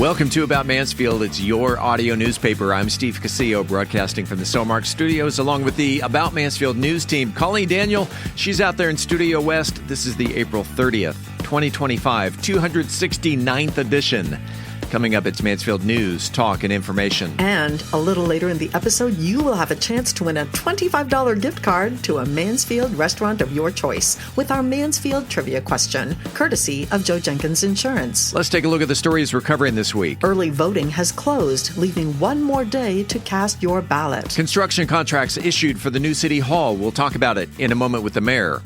Welcome to About Mansfield. It's your audio newspaper. I'm Steve Casillo, broadcasting from the Somark Studios, along with the About Mansfield news team. Colleen Daniel, she's out there in Studio West. This is the April 30th, 2025, 269th edition. Coming up, it's Mansfield news, talk, and information. And a little later in the episode, you will have a chance to win a $25 gift card to a Mansfield restaurant of your choice with our Mansfield trivia question, courtesy of Joe Jenkins Insurance. Let's take a look at the stories we're covering this week. Early voting has closed, leaving one more day to cast your ballot. Construction contracts issued for the new City Hall. We'll talk about it in a moment with the mayor.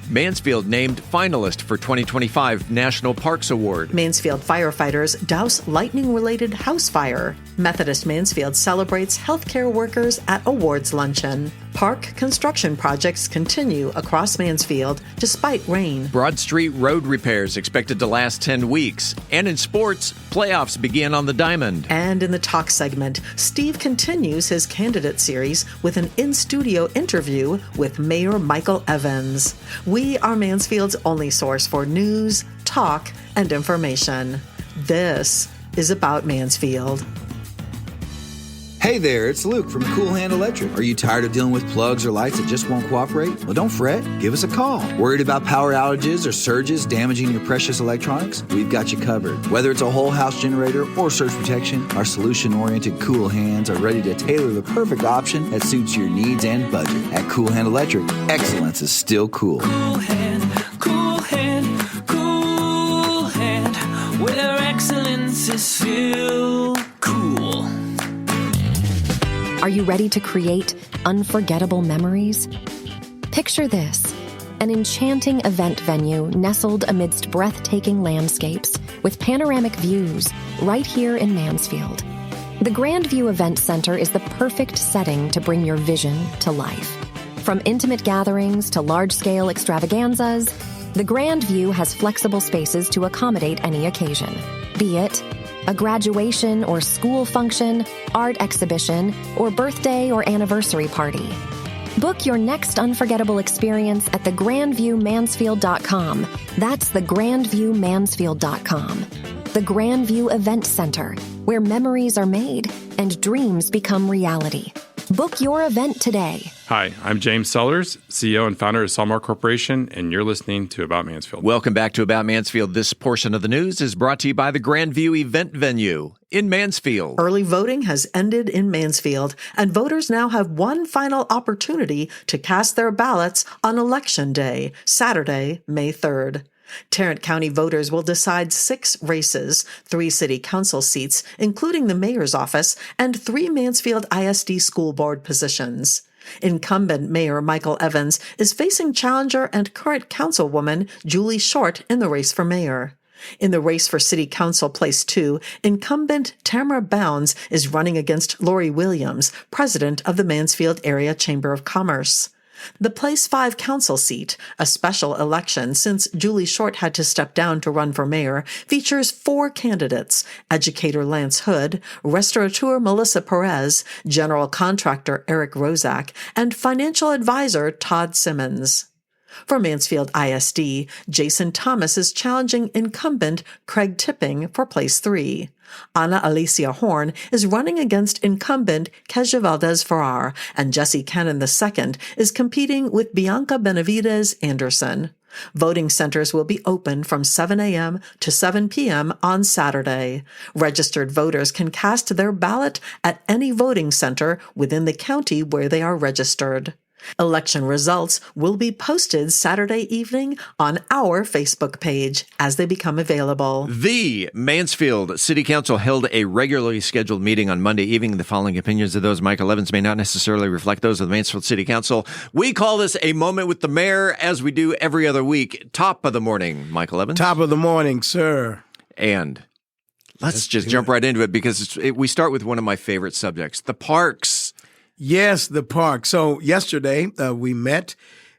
Mansfield named finalist for 2025 National Parks Award. Mansfield firefighters douse lightning-related house fire. Methodist Mansfield celebrates healthcare workers at awards luncheon. Park construction projects continue across Mansfield despite rain. Broad Street road repairs expected to last 10 weeks. And in sports, playoffs begin on the Diamond. And in the talk segment, Steve continues his candidate series with an in-studio interview with Mayor Michael Evans. We are Mansfield's only source for news, talk, and information. This is About Mansfield. Hey there, it's Luke from Cool Hand Electric. Are you tired of dealing with plugs or lights that just won't cooperate? Well, don't fret. Give us a call. Worried about power outages or surges damaging your precious electronics? We've got you covered. Whether it's a whole house generator or surge protection, our solution-oriented Cool Hands are ready to tailor the perfect option that suits your needs and budget. At Cool Hand Electric, excellence is still cool. Cool Hand, Cool Hand, Cool Hand, where excellence is still cool. Are you ready to create unforgettable memories? Picture this: an enchanting event venue nestled amidst breathtaking landscapes with panoramic views right here in Mansfield. The Grandview Event Center is the perfect setting to bring your vision to life. From intimate gatherings to large-scale extravaganzas, the Grandview has flexible spaces to accommodate any occasion, be it a graduation or school function, art exhibition, or birthday or anniversary party. Book your next unforgettable experience at thegrandviewmansfield.com. That's thegrandviewmansfield.com. The Grandview Event Center, where memories are made and dreams become reality. Book your event today. Hi, I'm James Sellers, CEO and founder of Salmar Corporation, and you're listening to About Mansfield. Welcome back to About Mansfield. This portion of the news is brought to you by the Grandview Event Venue in Mansfield. Early voting has ended in Mansfield, and voters now have one final opportunity to cast their ballots on Election Day, Saturday, May 3rd. Tarrant County voters will decide 6 races, 3 city council seats, including the mayor's office, and 3 Mansfield ISD school board positions. Incumbent Mayor Michael Evans is facing challenger and current councilwoman Julie Short in the race for mayor. In the race for City Council Place 2, incumbent Tamara Bounds is running against Lori Williams, president of the Mansfield Area Chamber of Commerce. The Place 5 council seat, a special election since Julie Short had to step down to run for mayor, features 4 candidates: educator Lance Hood, restaurateur Melissa Perez, general contractor Eric Rozak, and financial advisor Todd Simmons. For Mansfield ISD, Jason Thomas is challenging incumbent Craig Tipping for Place 3. Ana Alicia Horn is running against incumbent Kezia Valdez-Farrar, and Jesse Cannon II is competing with Bianca Benavides Anderson. Voting centers will be open from 7 a.m. to 7 p.m. on Saturday. Registered voters can cast their ballot at any voting center within the county where they are registered. Election results will be posted Saturday evening on our Facebook page as they become available. The Mansfield City Council held a regularly scheduled meeting on Monday evening. The following opinions of those Michael Evans may not necessarily reflect those of the Mansfield City Council. We call this a moment with the mayor, as we do every other week. Top of the morning, Michael Evans. Top of the morning, sir. And let's just jump right into it because we start with one of my favorite subjects, the parks. Yes, the park. So yesterday we met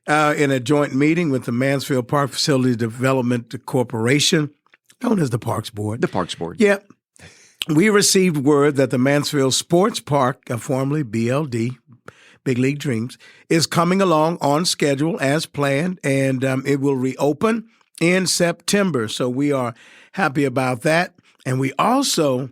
in a joint meeting with the Mansfield Park Facility Development Corporation, known as the Parks Board. The Parks Board. Yeah. We received word that the Mansfield Sports Park, formerly BLD, Big League Dreams, is coming along on schedule as planned, and it will reopen in September. So we are happy about that. And we also,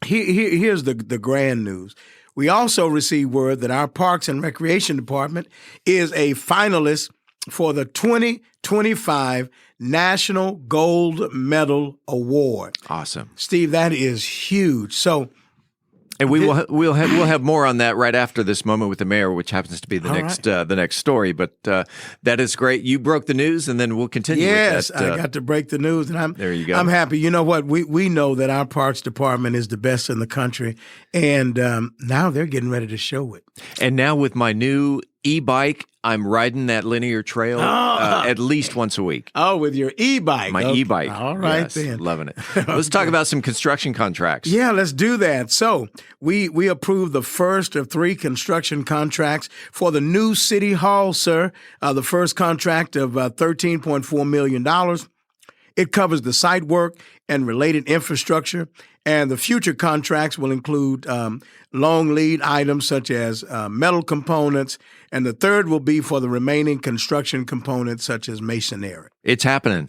here's the grand news. We also received word that our Parks and Recreation Department is a finalist for the 2025 National Gold Medal Award. Awesome. Steve, that is huge. So, and we'll have more on that right after this moment with the mayor, which happens to be the next story. But that is great. You broke the news, and then we'll continue. Yes, with that. I got to break the news, and there you go. I'm happy. You know what? We know that our parks department is the best in the country, and now they're getting ready to show it. And now with my new e-bike, I'm riding that linear trail at least once a week. Oh, with your e-bike. My e-bike. All right, yes, then. Loving it. Let's talk about some construction contracts. Yeah, let's do that. So we approved the first of 3 construction contracts for the new City Hall, sir. The first contract of $13.4 million. It covers the site work and related infrastructure, and the future contracts will include long lead items such as metal components, and the third will be for the remaining construction components such as masonry. It's happening.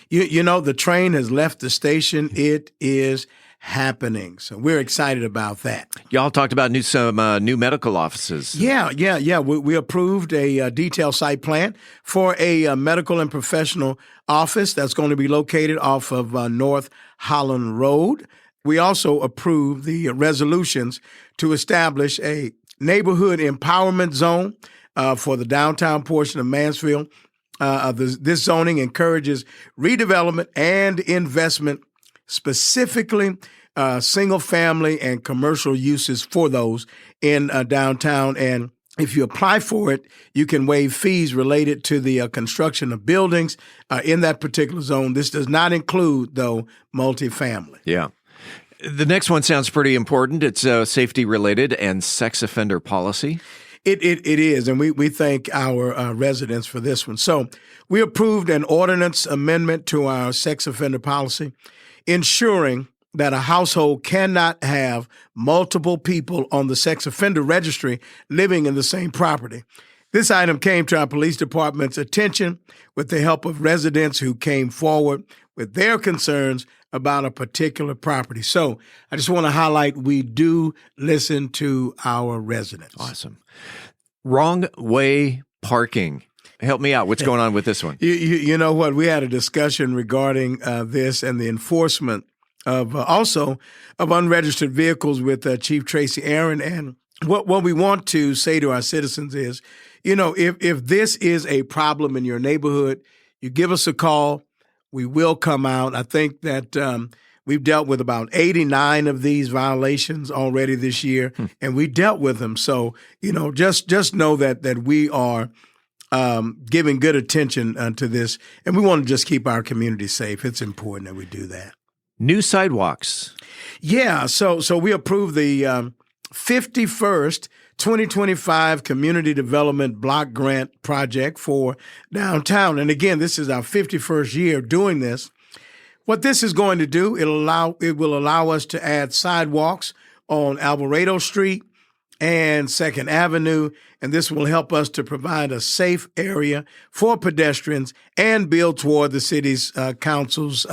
You know, the train has left the station. It is happening. So we're excited about that. Y'all talked about some new medical offices. Yeah. We approved a detailed site plan for a medical and professional office that's going to be located off of North Holland Road. We also approved the resolutions to establish a neighborhood empowerment zone for the downtown portion of Mansfield. This zoning encourages redevelopment and investment, specifically single family and commercial uses for those in downtown. And if you apply for it, you can waive fees related to the construction of buildings in that particular zone. This does not include, though, multifamily. Yeah. The next one sounds pretty important. It's safety related and sex offender policy. It is, and we thank our residents for this one. So we approved an ordinance amendment to our sex offender policy, ensuring that a household cannot have multiple people on the sex offender registry living in the same property. This item came to our police department's attention with the help of residents who came forward with their concerns about a particular property. So I just want to highlight we do listen to our residents. Awesome. Wrong way parking. Help me out. What's going on with this one? You know what? We had a discussion regarding this and the enforcement of also of unregistered vehicles with Chief Tracy Aaron. And what we want to say to our citizens is, you know, if this is a problem in your neighborhood, you give us a call. We will come out. I think that we've dealt with about 89 of these violations already this year, and we dealt with them. So, you know, just know that we are giving good attention to this, and we want to just keep our community safe. It's important that we do that. New sidewalks. Yeah, so we approved the 51st 2025 Community Development Block Grant Project for downtown. And again, this is our 51st year doing this. What this is going to do, it will allow us to add sidewalks on Alvarado Street and 2nd Avenue, and this will help us to provide a safe area for pedestrians and build toward the city's council's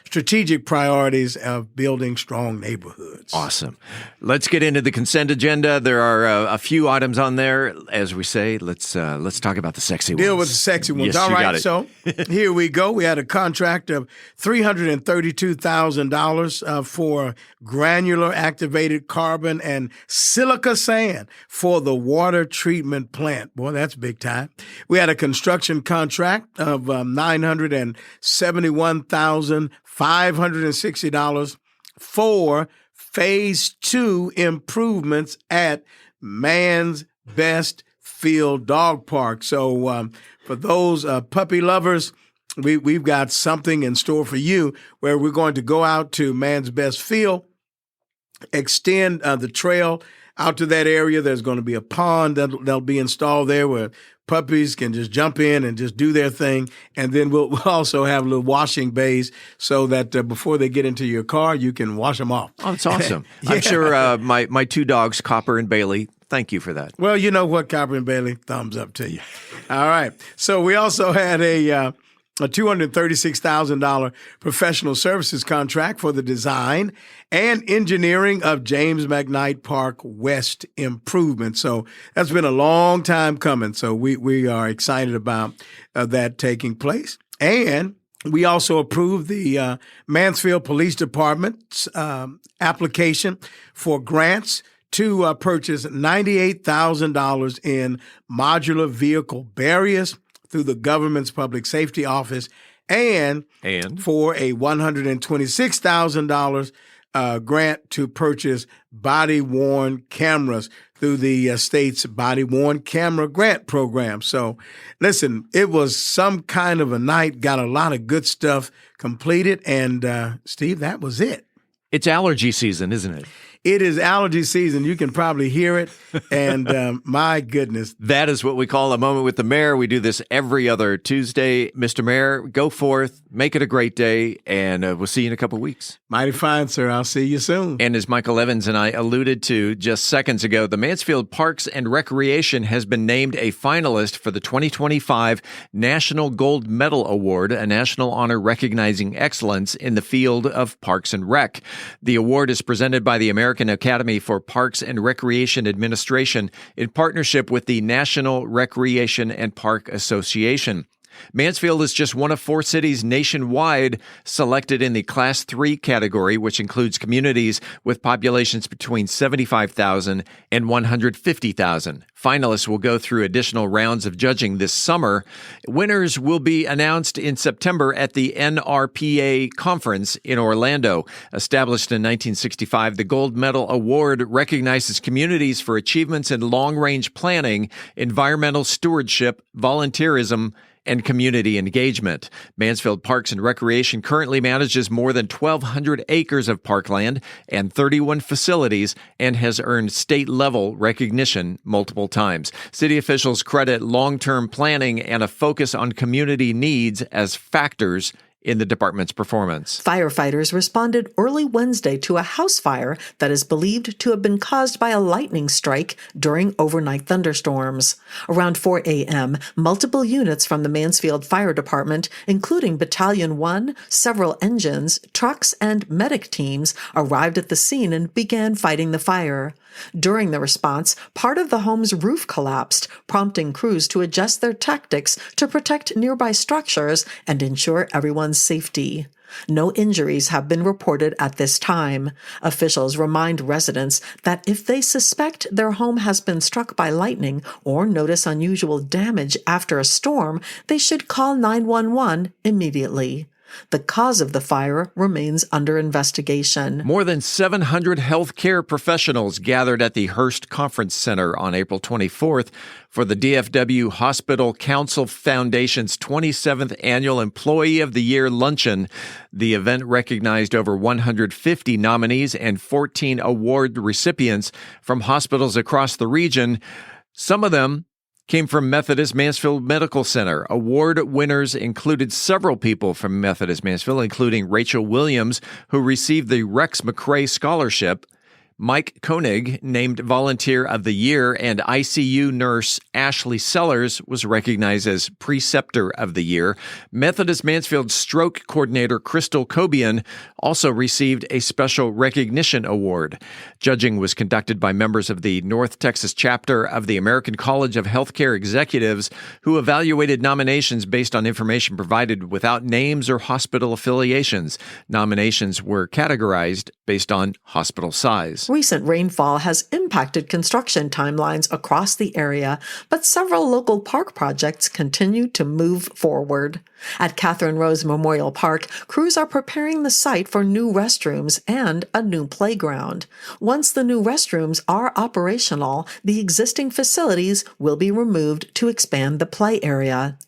strategic priorities of building strong neighborhoods. Awesome. Let's get into the consent agenda. There are a few items on there. As we say, let's talk about the sexy ones. Deal with the sexy ones. Yes, All you right, got it. So here we go. We had a contract of $332,000 for granular activated carbon and silica sand for the water treatment plant. Boy, that's big time. We had a construction contract of $971,560 for Phase 2 improvements at Man's Best Field Dog Park. So for those puppy lovers, we've got something in store for you where we're going to go out to Man's Best Field, extend the trail out to that area. There's going to be a pond that'll be installed there where puppies can just jump in and just do their thing. And then we'll also have little washing bays so that before they get into your car, you can wash them off. Oh, that's awesome. Yeah. I'm sure my 2 dogs, Copper and Bailey, thank you for that. Well, you know what, Copper and Bailey, thumbs up to you. All right. So we also had a a $236,000 professional services contract for the design and engineering of James McKnight Park West improvement. So that's been a long time coming. So we are excited about that taking place. And we also approved the Mansfield Police Department's application for grants to purchase $98,000 in modular vehicle barriers through the government's public safety office and for a $126,000 grant to purchase body-worn cameras through the state's body-worn camera grant program. So listen, it was some kind of a night, got a lot of good stuff completed, and Steve, that was it. It's allergy season, isn't it? It is allergy season. You can probably hear it. And my goodness. That is what we call a moment with the mayor. We do this every other Tuesday. Mr. Mayor, go forth, make it a great day, and we'll see you in a couple of weeks. Mighty fine, sir. I'll see you soon. And as Michael Evans and I alluded to just seconds ago, the Mansfield Parks and Recreation has been named a finalist for the 2025 National Gold Medal Award, a national honor recognizing excellence in the field of parks and rec. The award is presented by the American Academy for Parks and Recreation Administration in partnership with the National Recreation and Park Association. Mansfield is just one of 4 cities nationwide selected in the Class 3 category, which includes communities with populations between 75,000 and 150,000. Finalists will go through additional rounds of judging this summer. Winners will be announced in September at the NRPA conference in Orlando. Established in 1965, the Gold Medal Award recognizes communities for achievements in long-range planning, environmental stewardship, volunteerism, and community engagement. Mansfield Parks and Recreation currently manages more than 1,200 acres of parkland and 31 facilities and has earned state-level recognition multiple times. City officials credit long-term planning and a focus on community needs as factors in the department's performance. Firefighters responded early Wednesday to a house fire that is believed to have been caused by a lightning strike during overnight thunderstorms. Around 4 a.m., multiple units from the Mansfield Fire Department, including Battalion 1, several engines, trucks, and medic teams, arrived at the scene and began fighting the fire. During the response, part of the home's roof collapsed, prompting crews to adjust their tactics to protect nearby structures and ensure everyone's safety. No injuries have been reported at this time. Officials remind residents that if they suspect their home has been struck by lightning or notice unusual damage after a storm, they should call 911 immediately. The cause of the fire remains under investigation. More than 700 healthcare professionals gathered at the Hearst Conference Center on April 24th for the DFW Hospital Council Foundation's 27th Annual Employee of the Year Luncheon. The event recognized over 150 nominees and 14 award recipients from hospitals across the region. Some of them came from Methodist Mansfield Medical Center. Award winners included several people from Methodist Mansfield, including Rachel Williams, who received the Rex McRae Scholarship, Mike Koenig, named Volunteer of the Year, and ICU nurse Ashley Sellers was recognized as Preceptor of the Year. Methodist Mansfield Stroke Coordinator Crystal Cobian also received a Special Recognition Award. Judging was conducted by members of the North Texas chapter of the American College of Healthcare Executives, who evaluated nominations based on information provided without names or hospital affiliations. Nominations were categorized based on hospital size. Recent rainfall has impacted construction timelines across the area, but several local park projects continue to move forward. At Catherine Rose Memorial Park, crews are preparing the site for new restrooms and a new playground. Once the new restrooms are operational, the existing facilities will be removed to expand the play area.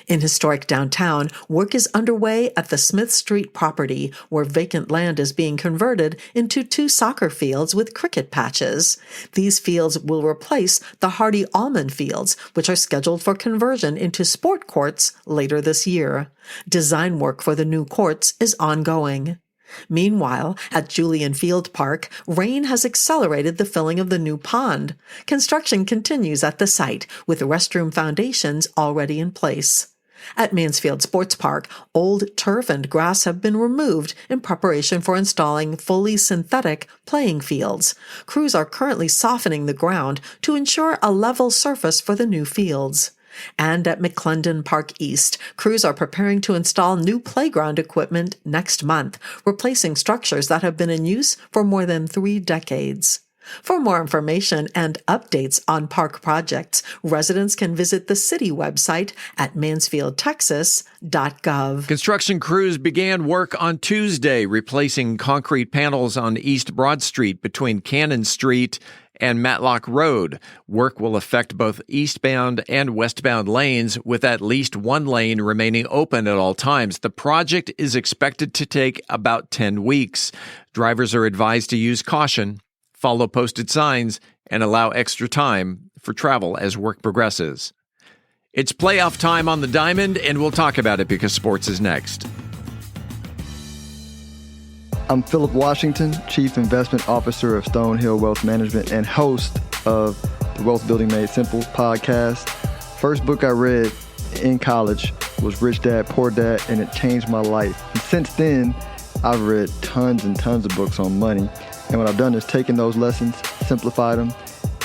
In historic downtown, work is underway at the Smith Street property, where vacant land is being converted into 2 soccer fields with cricket patches. These fields will replace the Hardy Allman fields, which are scheduled for conversion into sport courts later this year. Design work for the new courts is ongoing. Meanwhile, at Julian Field Park, rain has accelerated the filling of the new pond. Construction continues at the site, with restroom foundations already in place. At Mansfield Sports Park, old turf and grass have been removed in preparation for installing fully synthetic playing fields. Crews are currently softening the ground to ensure a level surface for the new fields. And at McClendon Park East, crews are preparing to install new playground equipment next month, replacing structures that have been in use for more than 3 decades. For more information and updates on park projects, residents can visit the city website at mansfieldtexas.gov. Construction crews began work on Tuesday, replacing concrete panels on East Broad Street between Cannon Street and Matlock Road. Work will affect both eastbound and westbound lanes, with at least one lane remaining open at all times. The project is expected to take about 10 weeks. Drivers are advised to use caution, follow posted signs, and allow extra time for travel as work progresses. It's playoff time on the Diamond, and we'll talk about it because sports is next. I'm Philip Washington, Chief Investment Officer of Stonehill Wealth Management and host of the Wealth Building Made Simple podcast. First book I read in college was Rich Dad, Poor Dad, and it changed my life. And since then, I've read tons and tons of books on money. And what I've done is taken those lessons, simplified them,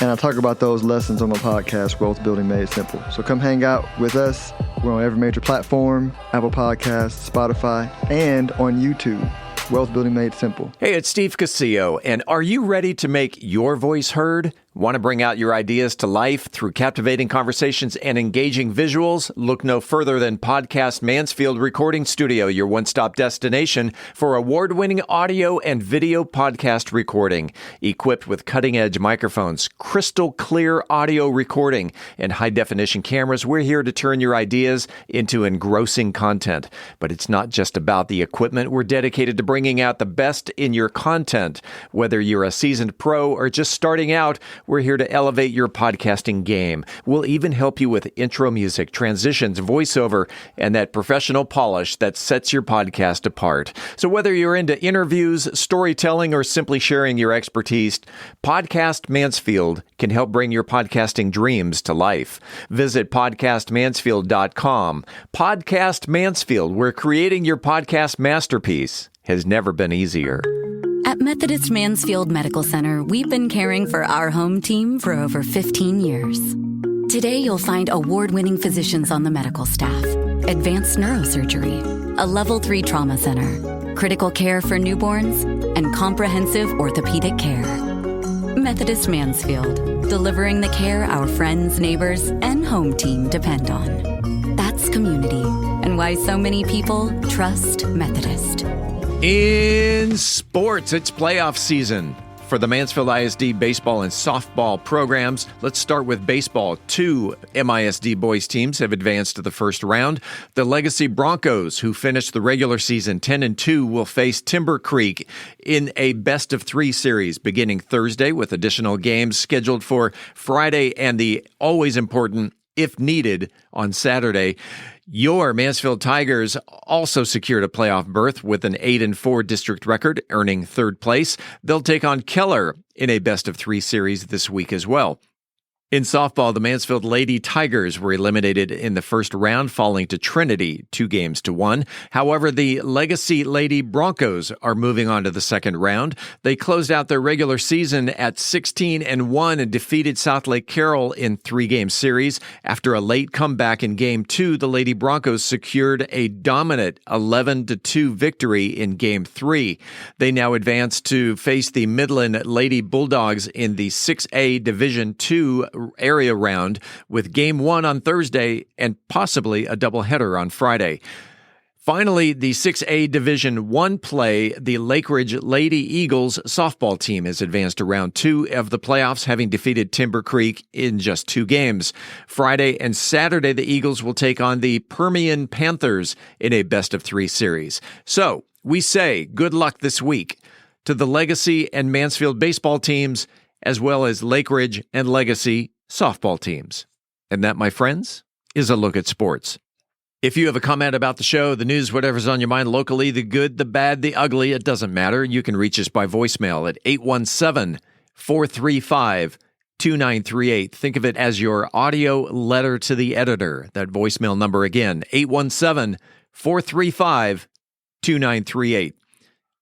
and I talk about those lessons on my podcast, Wealth Building Made Simple. So come hang out with us. We're on every major platform, Apple Podcasts, Spotify, and on YouTube. Wealth Building Made Simple. Hey, it's Steve Casillo, and are you ready to make your voice heard? Want to bring out your ideas to life through captivating conversations and engaging visuals? Look no further than Podcast Mansfield Recording Studio, your one-stop destination for award-winning audio and video podcast recording. Equipped with cutting-edge microphones, crystal clear audio recording, and high-definition cameras, we're here to turn your ideas into engrossing content. But it's not just about the equipment. We're dedicated to bringing out the best in your content. Whether you're a seasoned pro or just starting out, we're here to elevate your podcasting game. We'll even help you with intro music, transitions, voiceover, and that professional polish that sets your podcast apart. So whether you're into interviews, storytelling, or simply sharing your expertise, Podcast Mansfield can help bring your podcasting dreams to life. Visit podcastmansfield.com. Podcast Mansfield, where creating your podcast masterpiece has never been easier. At Methodist Mansfield Medical Center, we've been caring for our home team for over 15 years. Today, you'll find award-winning physicians on the medical staff, advanced neurosurgery, a Level 3 trauma center, critical care for newborns, and comprehensive orthopedic care. Methodist Mansfield, delivering the care our friends, neighbors, and home team depend on. That's community, and why so many people trust Methodist. In sports, it's playoff season for the Mansfield ISD baseball and softball programs. Let's start with baseball. 2 MISD boys teams have advanced to the first round. The Legacy Broncos, who finished the regular season 10-2, will face Timber Creek in a best-of-3 series beginning Thursday, with additional games scheduled for Friday and the always important, if needed, on Saturday. Your Mansfield Tigers also secured a playoff berth with an 8-4 district record, earning 3rd place. They'll take on Keller in a best-of-3 series this week as well. In softball, the Mansfield Lady Tigers were eliminated in the first round, falling to Trinity 2-1. However, the Legacy Lady Broncos are moving on to the second round. They closed out their regular season at 16-1 and defeated South Lake Carroll in 3-game series. After a late comeback in Game 2, the Lady Broncos secured a dominant 11-2 victory in Game 3. They now advance to face the Midland Lady Bulldogs in the 6A Division II area round, with Game 1 on Thursday and possibly a doubleheader on Friday. Finally, the 6A Division I play, the Lake Ridge Lady Eagles softball team has advanced to round 2 of the playoffs, having defeated Timber Creek in just 2 games. Friday and Saturday, the Eagles will take on the Permian Panthers in a best-of-3 series. So, we say good luck this week to the Legacy and Mansfield baseball teams, as well as Lake Ridge and Legacy softball teams. And that, my friends, is a look at sports. If you have a comment about the show, the news, whatever's on your mind locally, the good, the bad, the ugly, it doesn't matter. You can reach us by voicemail at 2938. Think of it as your audio letter to the editor. That voicemail number again, 817-435-2938.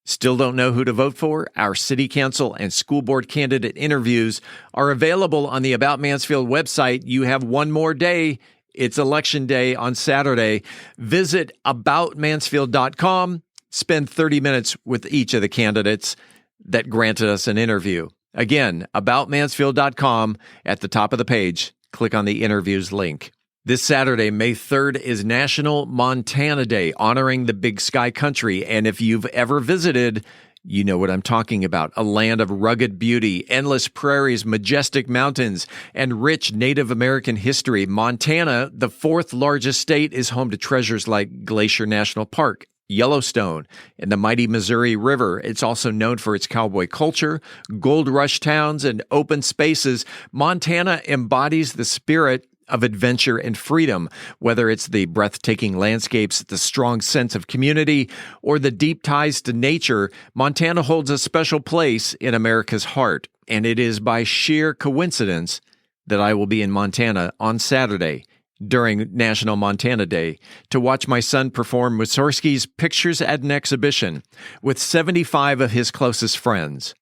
Still don't know who to vote for? Our city council and school board candidate interviews are available on the About Mansfield website. You have one more day. It's Election Day on Saturday. Visit aboutmansfield.com. Spend 30 minutes with each of the candidates that granted us an interview. Again, aboutmansfield.com. At the top of the page, click on the interviews link. This Saturday, May 3rd, is National Montana Day, honoring the Big Sky Country. And if you've ever visited, you know what I'm talking about. A land of rugged beauty, endless prairies, majestic mountains, and rich Native American history. Montana, the fourth largest state, is home to treasures like Glacier National Park, Yellowstone, and the mighty Missouri River. It's also known for its cowboy culture, gold rush towns, and open spaces. Montana embodies the spirit of adventure and freedom, whether it's the breathtaking landscapes, the strong sense of community, or the deep ties to nature. Montana holds a special place in America's heart, and it is by sheer coincidence that I will be in Montana on Saturday during National Montana Day to watch my son perform Mussorgsky's Pictures at an Exhibition with 75 of his closest friends,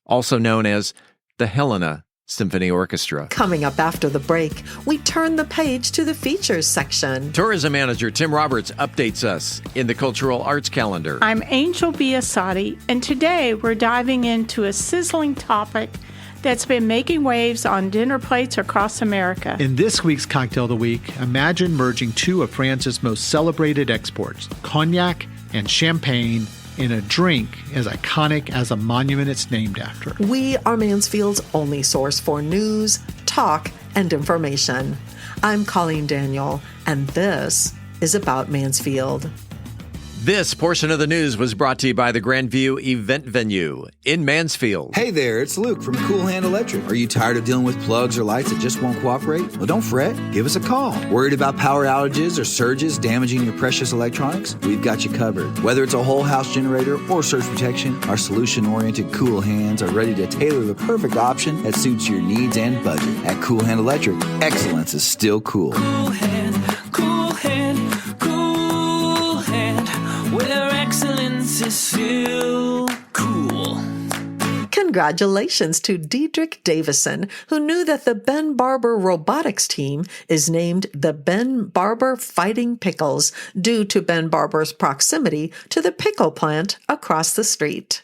also known as the Helena Symphony Orchestra. Coming up after the break, we turn the page to the features section. Tourism manager Tim Roberts updates us in the cultural arts calendar. I'm Angel Biasatti, and today we're diving into a sizzling topic that's been making waves on dinner plates across America. In this week's Cocktail of the Week, imagine merging two of France's most celebrated exports, cognac and champagne, in a drink as iconic as a monument it's named after. We are Mansfield's only source for news, talk, and information. I'm Colleen Daniel, and this is About Mansfield. This portion of the news was brought to you by the Grandview Event Venue in Mansfield. Hey there, it's Luke from Cool Hand Electric. Are you tired of dealing with plugs or lights that just won't cooperate? Well, don't fret. Give us a call. Worried about power outages or surges damaging your precious electronics? We've got you covered. Whether it's a whole house generator or surge protection, our solution-oriented Cool Hands are ready to tailor the perfect option that suits your needs and budget. At Cool Hand Electric, excellence is still cool. Cool hand, cool hand, cool hand, where excellence is still cool. Congratulations to Diedrich Davison, who knew that the Ben Barber robotics team is named the Ben Barber Fighting Pickles due to Ben Barber's proximity to the pickle plant across the street.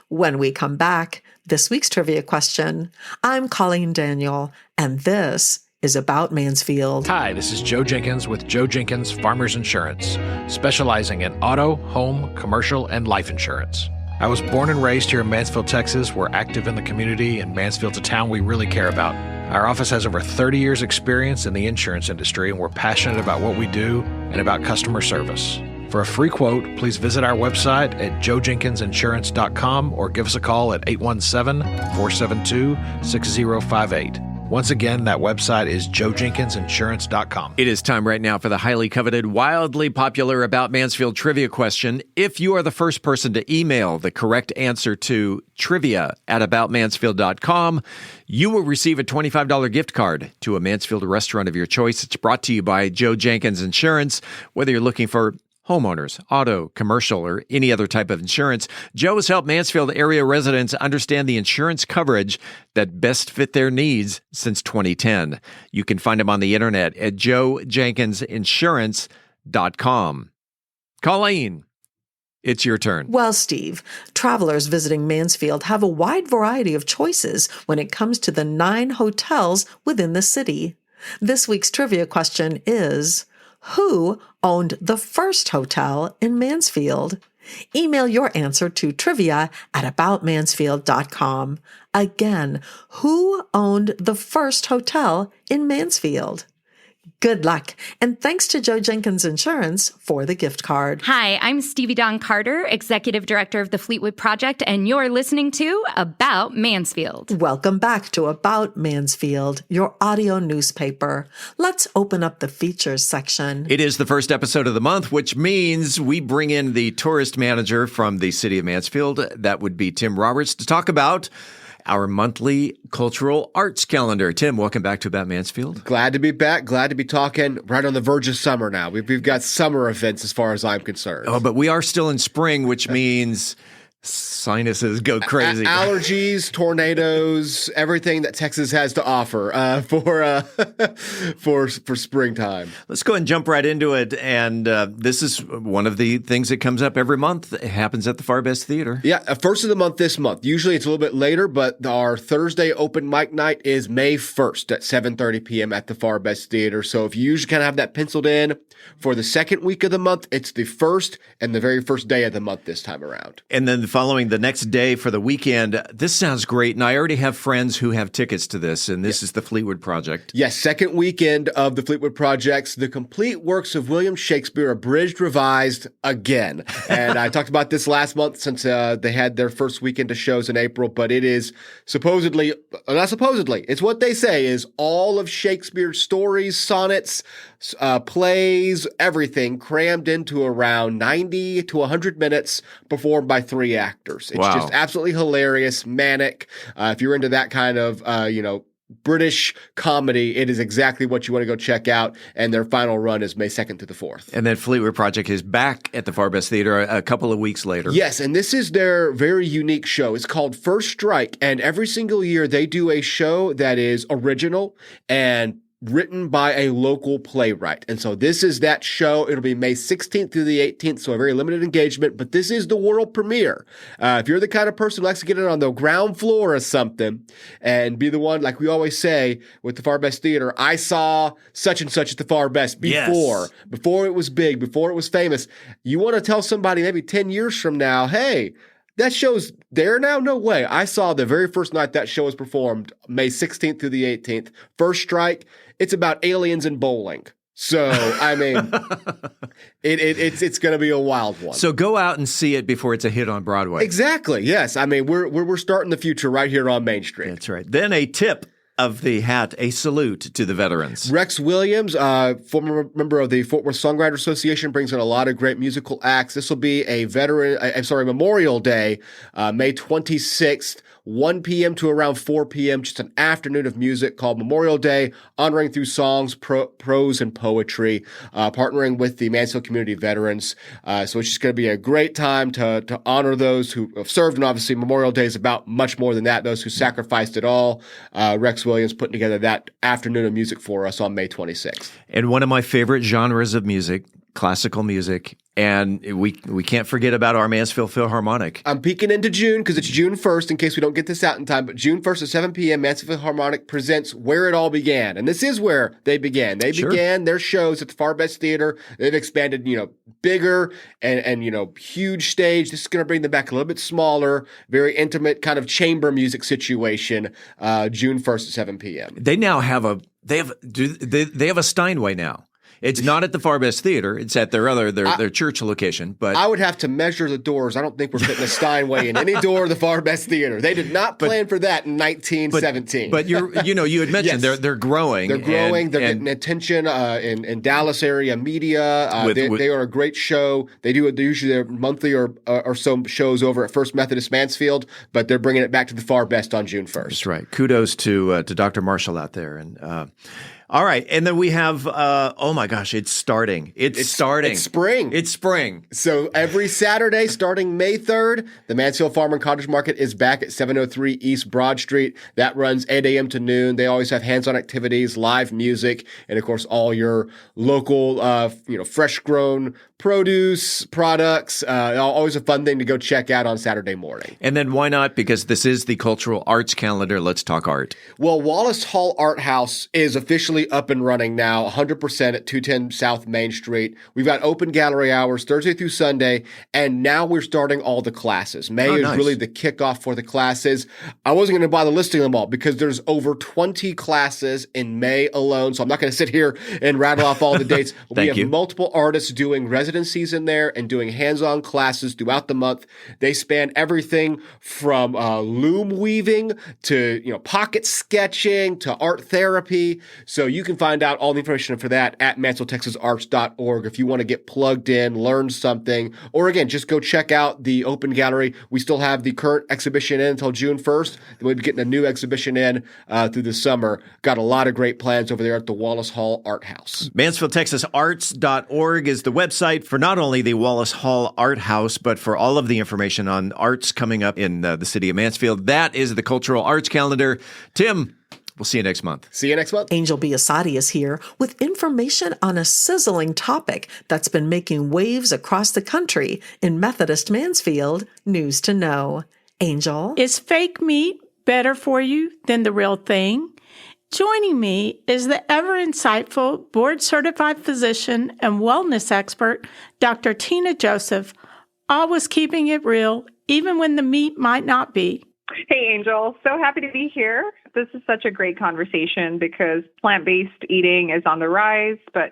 When we come back, this week's trivia question. I'm Colleen Daniel, and this is About Mansfield. Hi, this is Joe Jenkins with Joe Jenkins Farmers Insurance, specializing in auto, home, commercial, and life insurance. I was born and raised here in Mansfield, Texas. We're active in the community, and Mansfield's a town we really care about. Our office has over 30 years' experience in the insurance industry, and we're passionate about what we do and about customer service. For a free quote, please visit our website at joejenkinsinsurance.com or give us a call at 817-472-6058. Once again, that website is joejenkinsinsurance.com. It is time right now for the highly coveted, wildly popular About Mansfield trivia question. If you are the first person to email the correct answer to trivia@aboutmansfield.com, you will receive a $25 gift card to a Mansfield restaurant of your choice. It's brought to you by Joe Jenkins Insurance. Whether you're looking for homeowners, auto, commercial, or any other type of insurance, Joe has helped Mansfield area residents understand the insurance coverage that best fit their needs since 2010. You can find him on the internet at joejenkinsinsurance.com. Colleen, it's your turn. Well, Steve, travelers visiting Mansfield have a wide variety of choices when it comes to the 9 hotels within the city. This week's trivia question is, who owned the first hotel in Mansfield? Email your answer to trivia@aboutmansfield.com. Again, who owned the first hotel in Mansfield? Good luck, and thanks to Joe Jenkins Insurance for the gift card. Hi, I'm Stevie Dawn Carter, Executive Director of the Fleetwood Project, and you're listening to About Mansfield. Welcome back to About Mansfield, your audio newspaper. Let's open up the features section. It is the first episode of the month, which means we bring in the tourist manager from the city of Mansfield. That would be Tim Roberts, to talk about our monthly cultural arts calendar. Tim, welcome back to About Mansfield. Glad to be back. Glad to be talking right on the verge of summer now. We've got summer events as far as I'm concerned. Oh, but we are still in spring, which means sinuses go crazy. Allergies, tornadoes, everything that Texas has to offer for springtime. Let's go ahead and jump right into it. And this is one of the things that comes up every month. It happens at the Far Best Theater. Yeah, first of the month this month. Usually it's a little bit later, but our Thursday open mic night is May 1st at 7:30 p.m. at the Far Best Theater. So if you usually kind of have that penciled in for the second week of the month, it's the first and the very first day of the month this time around. And then following the next day for the weekend, this sounds great. And I already have friends who have tickets to this, and this is the Fleetwood Project. Yes, second weekend of the Fleetwood Project's The Complete Works of William Shakespeare, abridged, revised again. And I talked about this last month since they had their first weekend of shows in April, but it is supposedly, not supposedly, it's what they say is all of Shakespeare's stories, sonnets, plays, everything crammed into around 90 to 100 minutes performed by 3 actors. It's just absolutely hilarious, manic. If you're into that kind of, British comedy, it is exactly what you want to go check out. And their final run is May 2nd to the 4th. And then Fleetwood Project is back at the Far Best Theater a couple of weeks later. Yes, and this is their very unique show. It's called First Strike. And every single year they do a show that is original and written by a local playwright. And so this is that show. It'll be May 16th through the 18th, so a very limited engagement, but this is the world premiere. If you're the kind of person who likes to get it on the ground floor or something and be the one, like we always say with the Far Best Theater, I saw such and such at the Far Best before it was big, before it was famous. You want to tell somebody maybe 10 years from now, hey, that show's there now? No way. I saw the very first night that show was performed, May 16th through the 18th. First Strike. It's about aliens and bowling. So, I mean, it's going to be a wild one. So go out and see it before it's a hit on Broadway. Exactly. Yes. I mean, we're starting the future right here on Main Street. That's right. Then a tip of the hat, a salute to the veterans. Rex Williams, former member of the Fort Worth Songwriters Association, brings in a lot of great musical acts. This will be Memorial Day, May 26th. 1 p.m. to around 4 p.m., just an afternoon of music called Memorial Day, honoring through songs, prose, and poetry, partnering with the Mansfield Community Veterans. So it's just going to be a great time to honor those who have served, and obviously Memorial Day is about much more than that, those who sacrificed it all. Rex Williams putting together that afternoon of music for us on May 26th. And one of my favorite genres of music, classical music, and we can't forget about our Mansfield Philharmonic. I'm peeking into June because it's June 1st in case we don't get this out in time, but June 1st at 7 p.m., Mansfield Philharmonic presents Where It All Began. And this is where they began. They began their shows at the Far Best Theater. They've expanded, bigger and huge stage. This is going to bring them back a little bit smaller, very intimate kind of chamber music situation, June 1st at 7 p.m. They now have they have a Steinway now. It's not at the Far Best Theater. It's at their church location. But I would have to measure the doors. I don't think we're putting a Steinway in any door of the Far Best Theater. They did not plan for that in 1917. But you had mentioned they're growing. They're growing. They're getting attention in Dallas area media. They are a great show. They usually their monthly or so shows over at First Methodist Mansfield, but they're bringing it back to the Far Best on June 1st. That's right. Kudos to Dr. Marshall out there. And all right. And then we have, oh my gosh, it's starting. It's starting. It's spring. It's spring. So every Saturday starting May 3rd, the Mansfield Farm and Cottage Market is back at 703 East Broad Street. That runs 8 a.m. to noon. They always have hands-on activities, live music, and of course all your local, fresh-grown produce, products. Always a fun thing to go check out on Saturday morning. And then why not? Because this is the cultural arts calendar. Let's talk art. Well, Wallace Hall Art House is officially up and running now, 100% at 210 South Main Street. We've got open gallery hours Thursday through Sunday, and now we're starting all the classes. May is really the kickoff for the classes. I wasn't going to bother listing them all because there's over 20 classes in May alone, so I'm not going to sit here and rattle off all the dates. We have multiple artists doing residencies residencies in there and doing hands-on classes throughout the month. They span everything from loom weaving to pocket sketching to art therapy. So you can find out all the information for that at MansfieldTexasArts.org if you want to get plugged in, learn something, or again, just go check out the open gallery. We still have the current exhibition in until June 1st. Then we'll be getting a new exhibition in through the summer. Got a lot of great plans over there at the Wallace Hall Art House. MansfieldTexasArts.org is the website for not only the Wallace Hall Art House, but for all of the information on arts coming up in the city of Mansfield. That is the Cultural Arts Calendar. Tim, we'll see you next month. See you next month. Angel Biasatti is here with information on a sizzling topic that's been making waves across the country in Methodist Mansfield. News to know. Angel? Is fake meat better for you than the real thing? Joining me is the ever-insightful, board-certified physician and wellness expert, Dr. Tina Joseph, always keeping it real, even when the meat might not be. Hey, Angel. So happy to be here. This is such a great conversation because plant-based eating is on the rise, but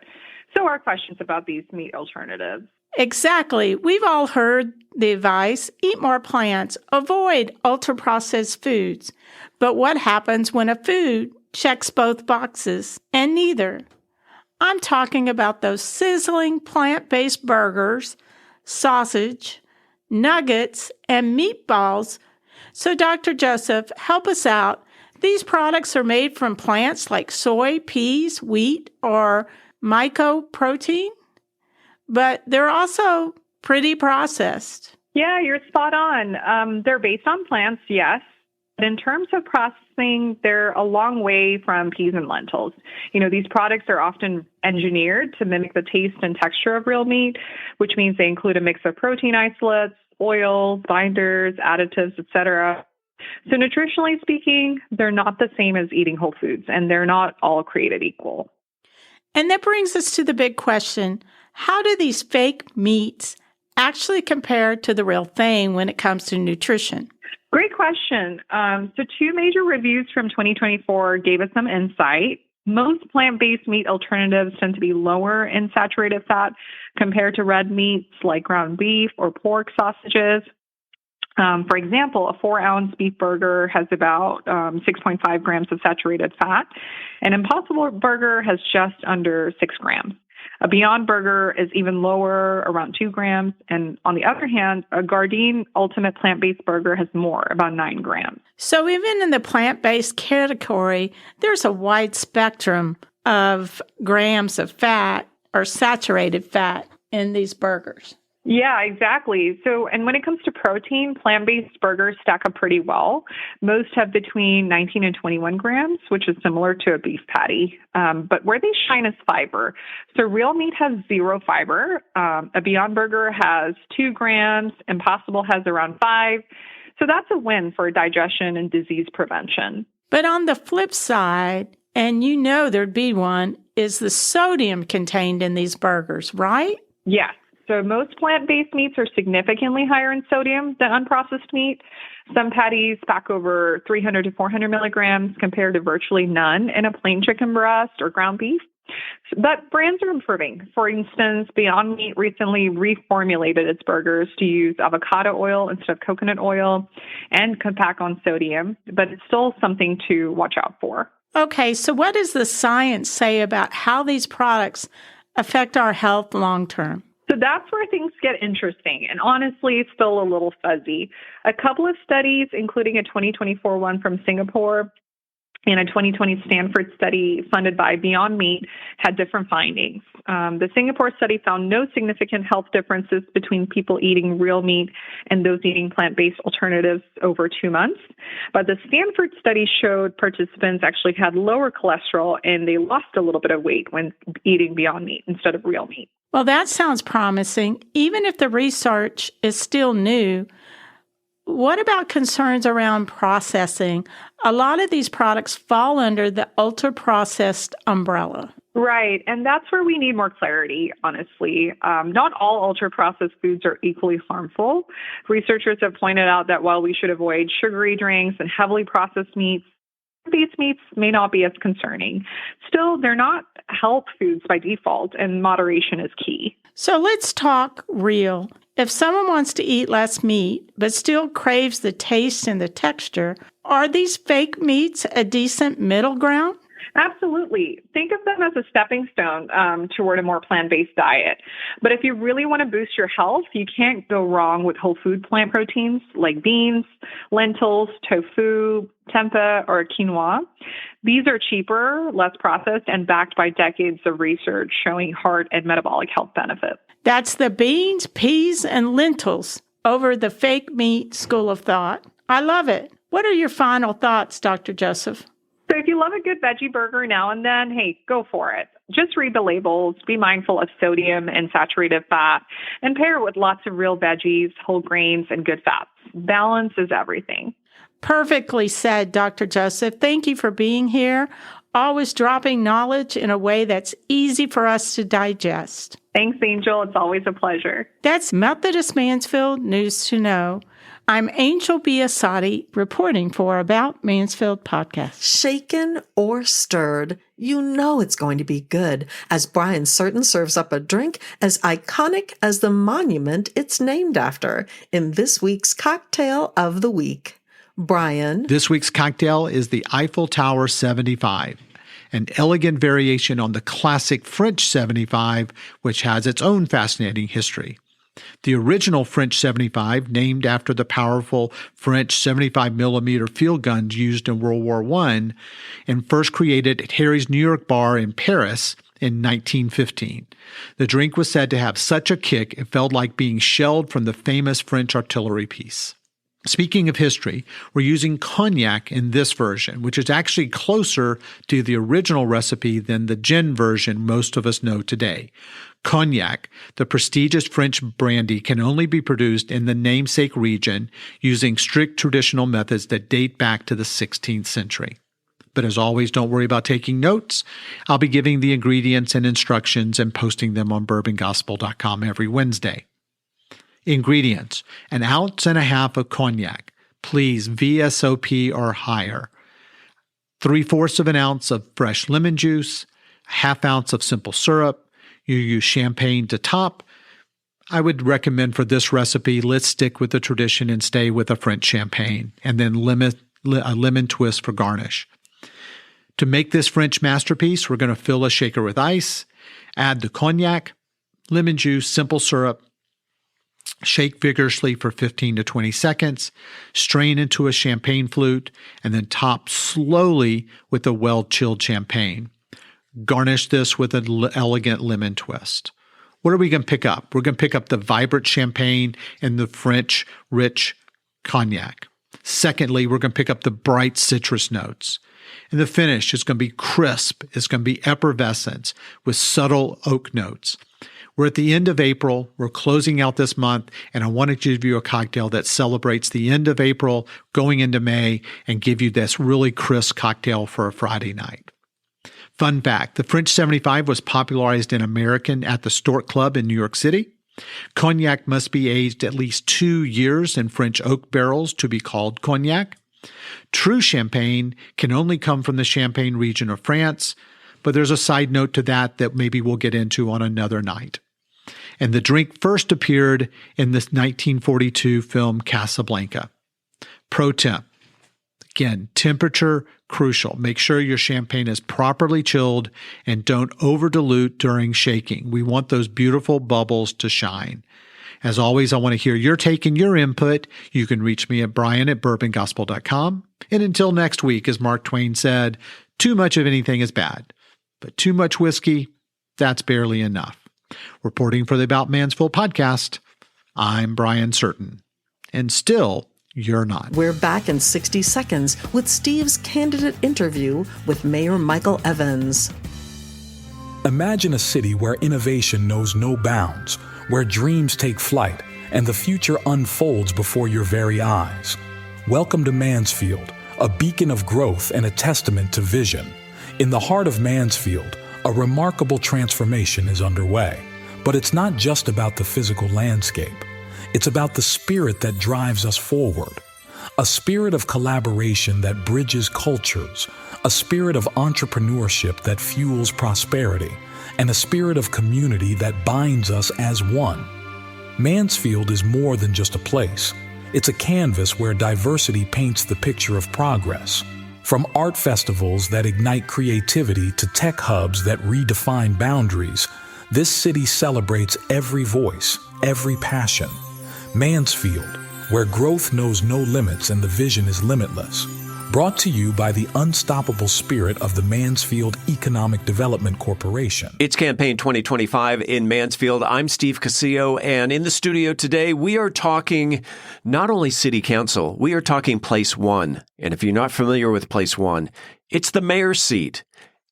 so are questions about these meat alternatives. Exactly. We've all heard the advice, eat more plants, avoid ultra-processed foods. But what happens when a food checks both boxes and neither? I'm talking about those sizzling plant-based burgers, sausage, nuggets, and meatballs. So Dr. Joseph, help us out. These products are made from plants like soy, peas, wheat, or mycoprotein, but they're also pretty processed. Yeah, you're spot on. They're based on plants, yes. But in terms of processing, they're a long way from peas and lentils. These products are often engineered to mimic the taste and texture of real meat, which means they include a mix of protein isolates, oils, binders, additives, etc. So nutritionally speaking, they're not the same as eating whole foods, and they're not all created equal. And that brings us to the big question. How do these fake meats actually compare to the real thing when it comes to nutrition? Great question. So 2 major reviews from 2024 gave us some insight. Most plant-based meat alternatives tend to be lower in saturated fat compared to red meats like ground beef or pork sausages. For example, a 4-ounce beef burger has about 6.5 grams of saturated fat. An Impossible Burger has just under 6 grams. A Beyond Burger is even lower, around 2 grams. And on the other hand, a Gardein Ultimate Plant-Based Burger has more, about 9 grams. So even in the plant-based category, there's a wide spectrum of grams of fat or saturated fat in these burgers. Yeah, exactly. So, and when it comes to protein, plant-based burgers stack up pretty well. Most have between 19 and 21 grams, which is similar to a beef patty. But where they shine is fiber. So real meat has 0 fiber. A Beyond Burger has 2 grams. Impossible has around 5. So that's a win for digestion and disease prevention. But on the flip side, and there'd be one, is the sodium contained in these burgers, right? Yes. So most plant-based meats are significantly higher in sodium than unprocessed meat. Some patties pack over 300 to 400 milligrams compared to virtually none in a plain chicken breast or ground beef. But brands are improving. For instance, Beyond Meat recently reformulated its burgers to use avocado oil instead of coconut oil and cut back on sodium, but it's still something to watch out for. Okay, so what does the science say about how these products affect our health long term? So that's where things get interesting. And honestly, it's still a little fuzzy. A couple of studies, including a 2024 one from Singapore and a 2020 Stanford study funded by Beyond Meat, had different findings. The Singapore study found no significant health differences between people eating real meat and those eating plant-based alternatives over 2 months. But the Stanford study showed participants actually had lower cholesterol and they lost a little bit of weight when eating Beyond Meat instead of real meat. Well, that sounds promising. Even if the research is still new, what about concerns around processing? A lot of these products fall under the ultra-processed umbrella. Right, and that's where we need more clarity, honestly. Not all ultra-processed foods are equally harmful. Researchers have pointed out that while we should avoid sugary drinks and heavily processed meats, plant-based meats may not be as concerning. Still, they're not health foods by default, and moderation is key. So let's talk real. If someone wants to eat less meat, but still craves the taste and the texture, are these fake meats a decent middle ground? Absolutely. Think of them as a stepping stone toward a more plant-based diet. But if you really want to boost your health, you can't go wrong with whole food plant proteins like beans, lentils, tofu, tempeh, or quinoa. These are cheaper, less processed, and backed by decades of research showing heart and metabolic health benefits. That's the beans, peas, and lentils over the fake meat school of thought. I love it. What are your final thoughts, Dr. Joseph? So if you love a good veggie burger now and then, hey, go for it. Just read the labels, be mindful of sodium and saturated fat, and pair it with lots of real veggies, whole grains, and good fats. Balance is everything. Perfectly said, Dr. Joseph. Thank you for being here, always dropping knowledge in a way that's easy for us to digest. Thanks, Angel. It's always a pleasure. That's Methodist Mansfield News to Know. I'm Angel Biasatti reporting for About Mansfield Podcast. Shaken or stirred, you know it's going to be good as Brian Certain serves up a drink as iconic as the monument it's named after in this week's Cocktail of the Week. Brian. This week's cocktail is the Eiffel Tower 75, an elegant variation on the classic French 75, which has its own fascinating history. The original French 75, named after the powerful French 75mm field guns used in World War I, and first created at Harry's New York bar in Paris in 1915. The drink was said to have such a kick it felt like being shelled from the famous French artillery piece. Speaking of history, we're using cognac in this version, which is actually closer to the original recipe than the gin version most of us know today. Cognac, the prestigious French brandy, can only be produced in the namesake region using strict traditional methods that date back to the 16th century. But as always, don't worry about taking notes. I'll be giving the ingredients and instructions and posting them on bourbongospel.com every Wednesday. Ingredients: 1.5 ounces of cognac, please VSOP or higher. 3/4 ounce of fresh lemon juice, 1/2 ounce of simple syrup. You use champagne to top. I would recommend for this recipe, let's stick with the tradition and stay with a French champagne, and then a lemon twist for garnish. To make this French masterpiece, we're going to fill a shaker with ice, add the cognac, lemon juice, simple syrup, shake vigorously for 15 to 20 seconds, strain into a champagne flute, and then top slowly with a well-chilled champagne. Garnish this with an elegant lemon twist. What are we going to pick up? We're going to pick up the vibrant champagne and the French rich cognac. Secondly, we're going to pick up the bright citrus notes. And the finish is going to be crisp. It's going to be effervescent with subtle oak notes. We're at the end of April. We're closing out this month, and I want to give you a cocktail that celebrates the end of April, going into May, and give you this really crisp cocktail for a Friday night. Fun fact, the French 75 was popularized in American at the Stork Club in New York City. Cognac must be aged at least 2 years in French oak barrels to be called cognac. True champagne can only come from the Champagne region of France, but there's a side note to that maybe we'll get into on another night. And the drink first appeared in the 1942 film Casablanca. Pro tip. Again, temperature crucial. Make sure your champagne is properly chilled and don't over dilute during shaking. We want those beautiful bubbles to shine. As always, I want to hear your take and your input. You can reach me at brian@bourbongospel.com. And until next week, as Mark Twain said, too much of anything is bad, but too much whiskey, that's barely enough. Reporting for the About Mansfield podcast, I'm Brian Certain. And still, you're not. We're back in 60 seconds with Steve's candidate interview with Mayor Michael Evans. Imagine a city where innovation knows no bounds, where dreams take flight, and the future unfolds before your very eyes. Welcome to Mansfield, a beacon of growth and a testament to vision. In the heart of Mansfield, a remarkable transformation is underway. But it's not just about the physical landscape. It's about the spirit that drives us forward. a spirit of collaboration that bridges cultures, a spirit of entrepreneurship that fuels prosperity, and a spirit of community that binds us as one. Mansfield is more than just a place. It's a canvas where diversity paints the picture of progress. From art festivals that ignite creativity to tech hubs that redefine boundaries, this city celebrates every voice, every passion. Mansfield, where growth knows no limits and the vision is limitless. Brought to you by the unstoppable spirit of the Mansfield Economic Development Corporation. It's Campaign 2025 in Mansfield. I'm Steve Casillo, and in the studio today, we are talking not only City Council, we are talking Place One. And if you're not familiar with Place One, it's the mayor's seat.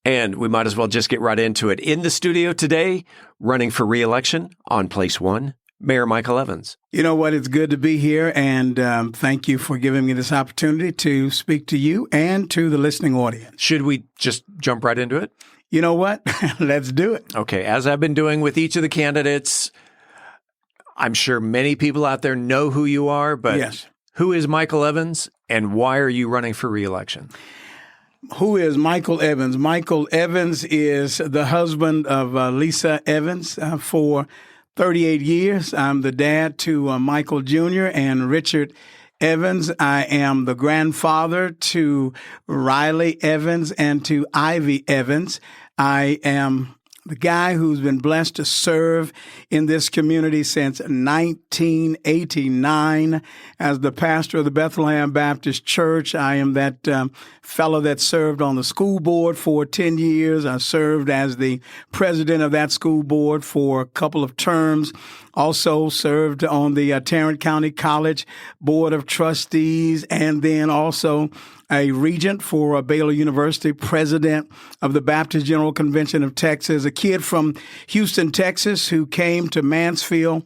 And we might as well just get right into it. In the studio today, running for re-election on Place One, Mayor Michael Evans. You know what? It's good to be here, and thank you for giving me this opportunity to speak to you and to the listening audience. Should we just jump right into it? You know what? Let's do it. Okay. As I've been doing with each of the candidates, I'm sure many people out there know who you are, but yes. Who is Michael Evans, and why are you running for re-election? Who is Michael Evans? Michael Evans is the husband of Lisa Evans for 38 years. I'm the dad to Michael Jr. and Richard Evans. I am the grandfather to Riley Evans and to Ivy Evans. I am the guy who's been blessed to serve in this community since 1989 as the pastor of the Bethlehem Baptist Church. I am that fellow that served on the school board for 10 years. I served as the president of that school board for a couple of terms. Also served on the Tarrant County College Board of Trustees, and then also a regent for Baylor University, president of the Baptist General Convention of Texas, a kid from Houston, Texas, who came to Mansfield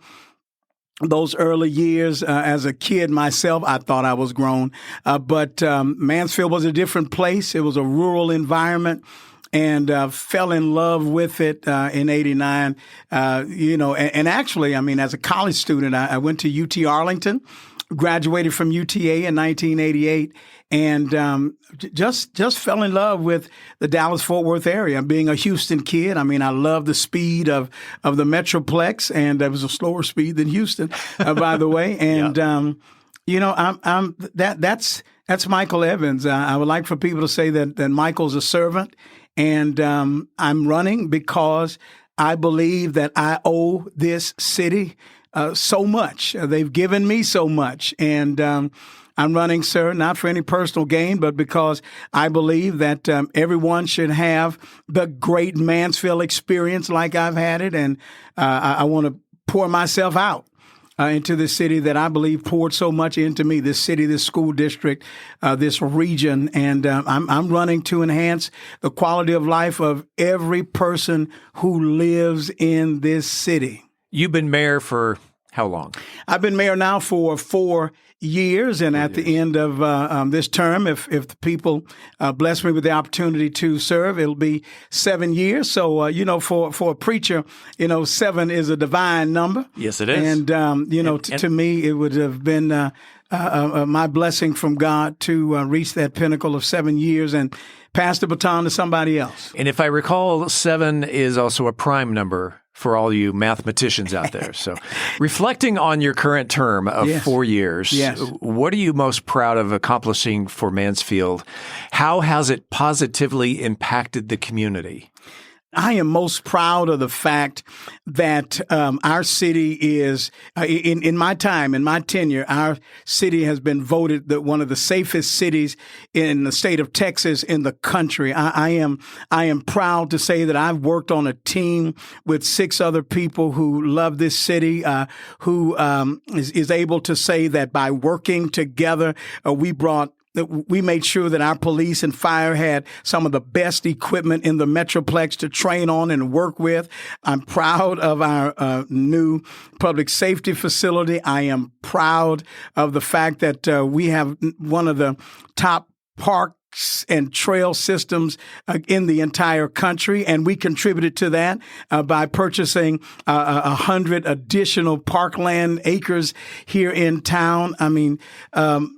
those early years. As a kid myself, I thought I was grown, but Mansfield was a different place. It was a rural environment. And fell in love with it in '89, and actually, I mean, as a college student, I went to UT Arlington, graduated from UTA in 1988, and just fell in love with the Dallas-Fort Worth area. Being a Houston kid, I mean, I love the speed of the Metroplex, and it was a slower speed than Houston, by the way. And that's Michael Evans. I would like for people to say that Michael's a servant. And I'm running because I believe that I owe this city so much. They've given me so much. And I'm running, sir, not for any personal gain, but because I believe that everyone should have the great Mansfield experience like I've had it. And I want to pour myself out into this city that I believe poured so much into me, this city, this school district, this region. And I'm running to enhance the quality of life of every person who lives in this city. You've been mayor for how long? I've been mayor now for 4 years, and at the end of this term, if the people bless me with the opportunity to serve, it'll be 7 years. So, for a preacher, 7 is a divine number. Yes, it is. And, to me, it would have been my blessing from God to reach that pinnacle of 7 years and pass the baton to somebody else. And if I recall, 7 is also a prime number for all you mathematicians out there. So reflecting on your current term of 4 years, what are you most proud of accomplishing for Mansfield? How has it positively impacted the community? I am most proud of the fact that our city is, in my time, in my tenure, our city has been voted one of the safest cities in the state of Texas in the country. I am proud to say that I've worked on a team with 6 other people who love this city, who is able to say that by working together, we made sure that our police and fire had some of the best equipment in the Metroplex to train on and work with. I'm proud of our new public safety facility. I am proud of the fact that we have one of the top park and trail systems in the entire country, and we contributed to that by purchasing 100 additional parkland acres here in town. I mean,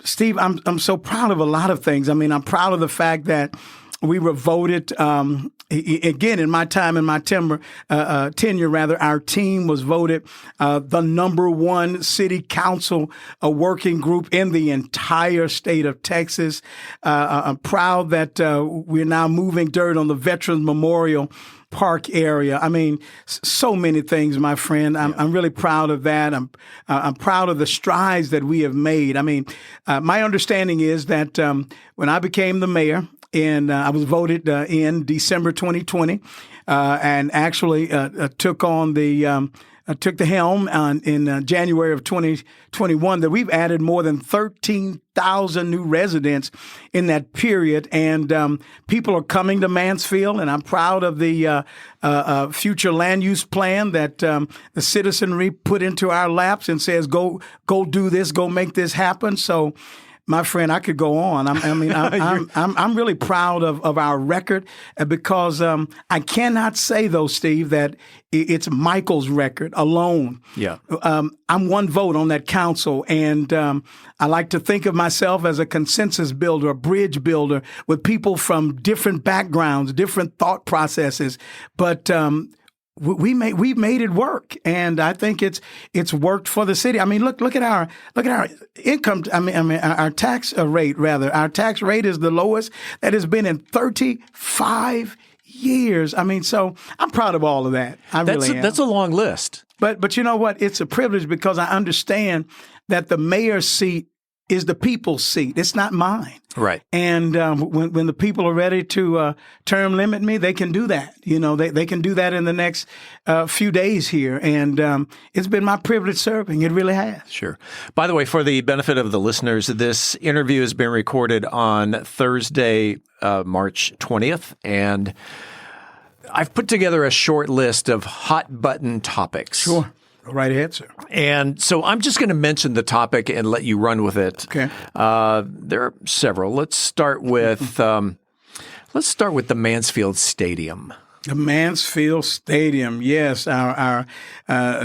Steve, I'm so proud of a lot of things. I mean, I'm proud of the fact that we were voted, again, in my time, in my tenure, our team was voted the #1 city council working group in the entire state of Texas. I'm proud that we're now moving dirt on the Veterans Memorial Park area. I mean, so many things, my friend. I'm really proud of that. I'm proud of the strides that we have made. I mean, my understanding is that when I became the mayor, and I was voted in December 2020, and actually took the helm in January of 2021. That we've added more than 13,000 new residents in that period, and people are coming to Mansfield. And I'm proud of the future land use plan that the citizenry put into our laps and says, "Go do this, go make this happen." So, my friend, I could go on. I'm really proud of our record because I cannot say, though, Steve, that it's Michael's record alone. Yeah. I'm one vote on that council, and I like to think of myself as a consensus builder, a bridge builder with people from different backgrounds, different thought processes, but we've made it work, and I think it's worked for the city. I mean, look at our income. I mean our tax rate. Rather, our tax rate is the lowest that has been in 35 years. I mean, so I'm proud of all of that. That's a long list. But you know what? It's a privilege because I understand that the mayor's seat is the people's seat. It's not mine. Right. And when the people are ready to term limit me, they can do that. You know, they can do that in the next few days here. And it's been my privilege serving. It really has. Sure. By the way, for the benefit of the listeners, this interview has been recorded on Thursday, March 20th. And I've put together a short list of hot button topics. Sure. Go right ahead, sir. And so I'm just going to mention the topic and let you run with it. Okay. There are several. Let's start with the Mansfield Stadium. The Mansfield Stadium, yes, our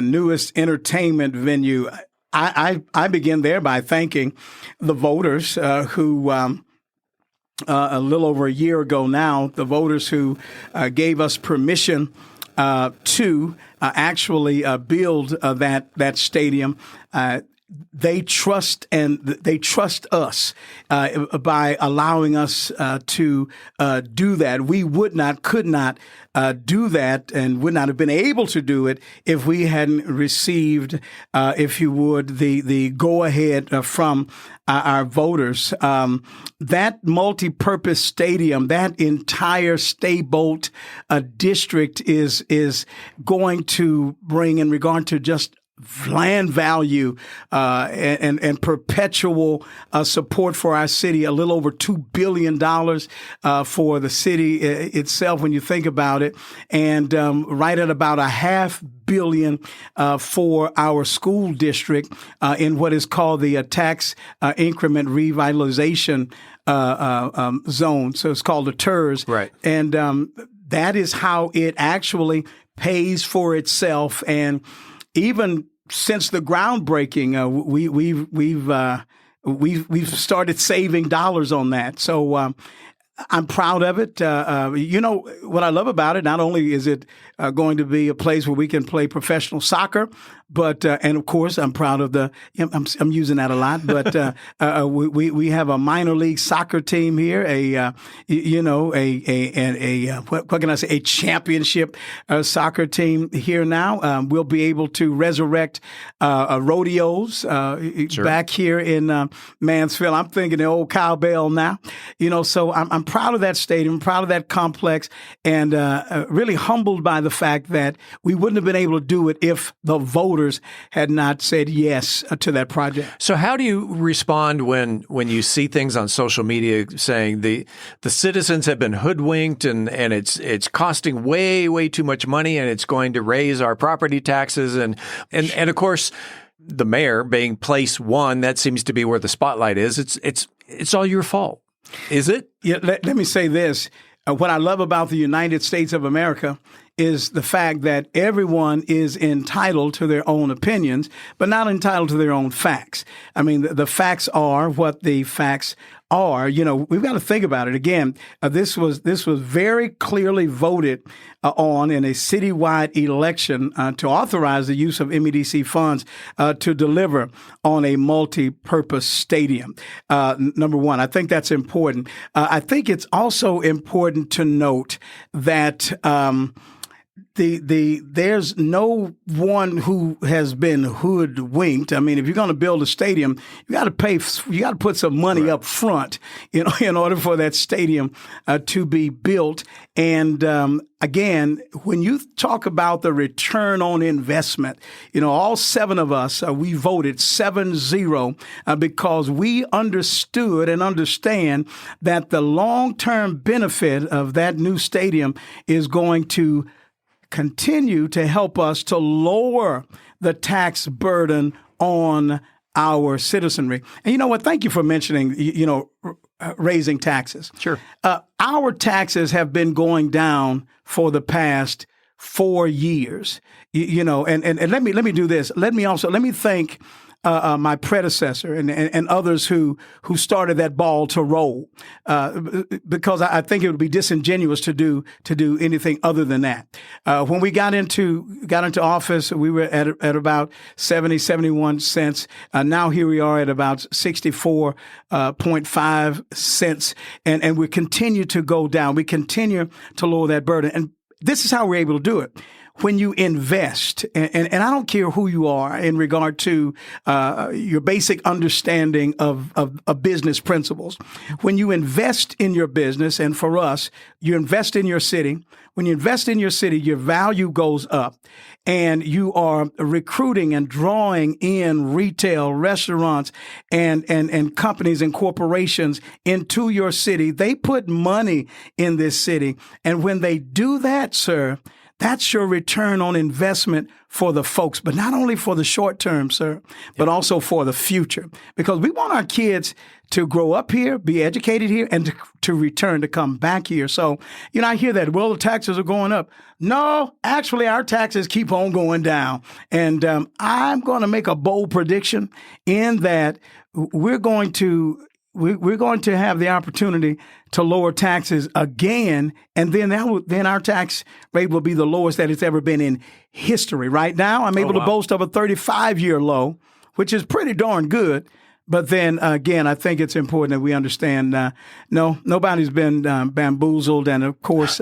newest entertainment venue. I begin there by thanking the voters who. A little over a year ago now, the voters who gave us permission to actually build that stadium. They trust us by allowing us to do that. We could not do that and would not have been able to do it if we hadn't received, if you would, the go ahead from our voters. That multi-purpose stadium, that entire Staybolt district is going to bring, in regard to just land value and perpetual support for our city, a little over $2 billion for the city itself when you think about it, and right at about $500 million for our school district in what is called the tax increment revitalization zone. So it's called the TERS. Right. And that is how it actually pays for itself. And even since the groundbreaking, we've started saving dollars on that. So I'm proud of it. You know what I love about it? Not only is it going to be a place where we can play professional soccer, but and of course I'm proud of I'm using that a lot. But we have a minor league soccer team here. What can I say? A championship soccer team here now. We'll be able to resurrect rodeos back here in Mansfield. I'm thinking the old cowbell now. You know, so I'm proud of that stadium, proud of that complex, and really humbled by the fact that we wouldn't have been able to do it if the voters had not said yes to that project. So how do you respond when you see things on social media saying the citizens have been hoodwinked and it's costing way too much money and it's going to raise our property taxes and of course the mayor being place one, that seems to be where the spotlight is. It's all your fault. Is it? Yeah, let me say this. What I love about the United States of America is the fact that everyone is entitled to their own opinions, but not entitled to their own facts. I mean, the facts are what the facts are. You know, we've got to think about it. Again, this was very clearly voted on in a citywide election to authorize the use of MEDC funds to deliver on a multi-purpose stadium. Number one, I think that's important. I think it's also important to note that there's no one who has been hoodwinked. I mean, if you're going to build a stadium, you got to put some money up front, in order for that stadium to be built. And again, when you talk about the return on investment, all 7 of us, we voted 7-0 because we understood and understand that the long-term benefit of that new stadium is going to continue to help us to lower the tax burden on our citizenry. And you know what? Thank you for mentioning, raising taxes. Sure. Our taxes have been going down for the past 4 years. And let me do this. Let me thank my predecessor and others who started that ball to roll, because I think it would be disingenuous to do anything other than that. When we got into office, we were at about 71 cents. Now here we are at about 64.5 cents, and we continue to go down. We continue to lower that burden, and this is how we're able to do it. When you invest, and I don't care who you are in regard to your basic understanding of business principles, when you invest in your business, and for us, you invest in your city. When you invest in your city, your value goes up, and you are recruiting and drawing in retail, restaurants, and companies and corporations into your city. They put money in this city, and when they do that, sir, that's your return on investment for the folks, but not only for the short term, sir, but also for the future. Because we want our kids to grow up here, be educated here, and to return, to come back here. So, I hear that, well, the taxes are going up. No, actually, our taxes keep on going down. And I'm going to make a bold prediction in that we're going to have the opportunity to lower taxes again, and then our tax rate will be the lowest that it's ever been in history. Right now, I'm able to boast of a 35-year low, which is pretty darn good. But then again, I think it's important that we understand, no, nobody's been bamboozled. And of course,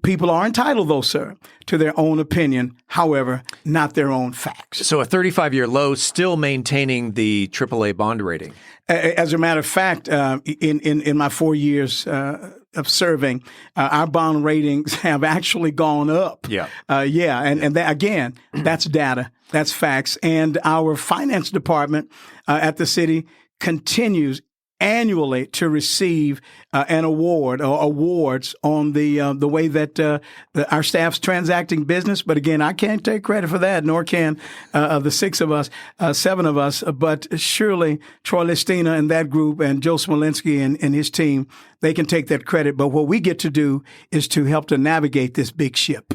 people are entitled, though, sir, to their own opinion. However, not their own facts. So a 35-year low, still maintaining the AAA bond rating. As a matter of fact, in my 4 years of serving, our bond ratings have actually gone up. Yeah. And that, again, that's data. That's facts. And our finance department at the city continues annually to receive an award or awards on the way that our staff's transacting business. But again, I can't take credit for that, nor can the 7 of us. But surely Troy Listina and that group and Joe Smolinski and his team, they can take that credit. But what we get to do is to help to navigate this big ship.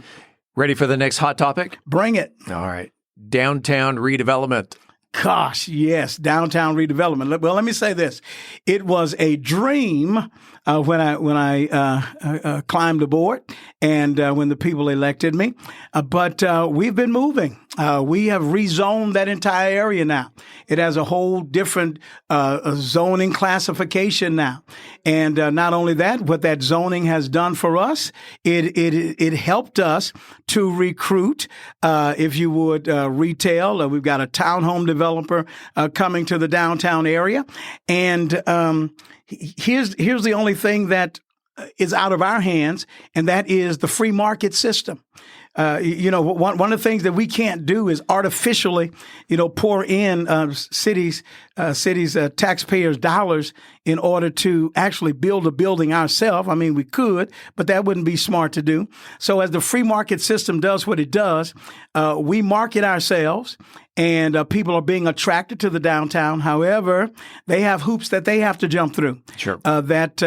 Ready for the next hot topic? Bring it. All right. Downtown redevelopment. Gosh, yes, downtown redevelopment. Well, let me say this. It was a dream when I climbed aboard and when the people elected me. But we've been moving. We have rezoned that entire area now. It has a whole different zoning classification now. And not only that, what that zoning has done for us, it helped us to recruit, if you would, retail. We've got a townhome developer coming to the downtown area. And here's the only thing that is out of our hands, and that is the free market system. One of the things that we can't do is artificially, pour in cities' taxpayers' dollars in order to actually build a building ourselves. I mean, we could, but that wouldn't be smart to do. So as the free market system does what it does, we market ourselves, and people are being attracted to the downtown. However, they have hoops that they have to jump through. Sure. That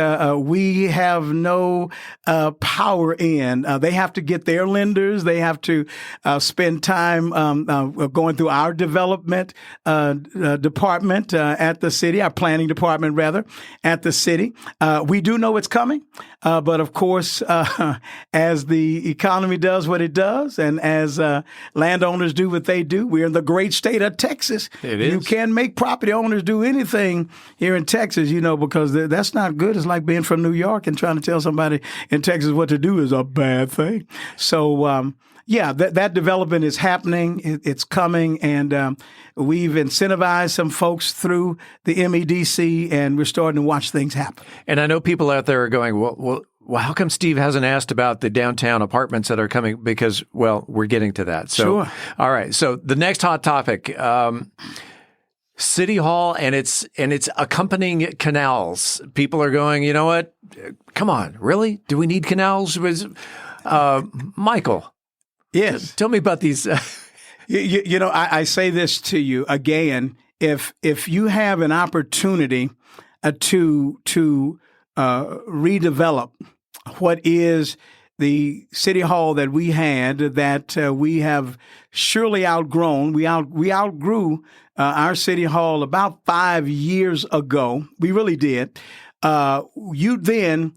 we have no power in. They have to get their lenders. They have to spend time going through our development department at the city, our planning department, rather, at the city. We do know it's coming, but of course, as the economy does what it does, and as landowners do what they do, we're in the great state of Texas. It is. You can't make property owners do anything here in Texas, because that's not good. It's like being from New York and trying to tell somebody in Texas what to do is a bad thing. So, that development is happening. It's coming, and we've incentivized some folks through the MEDC, and we're starting to watch things happen. And I know people out there are going, well, how come Steve hasn't asked about the downtown apartments that are coming? Because, we're getting to that. So, sure. All right. So the next hot topic, City Hall and its accompanying canals. People are going, you know what? Come on, really? Do we need canals? Michael. Yes. Tell me about these. I say this to you again. If you have an opportunity to redevelop what is the City Hall that we had, that we have surely outgrown. We outgrew our City Hall about 5 years ago. We really did. You then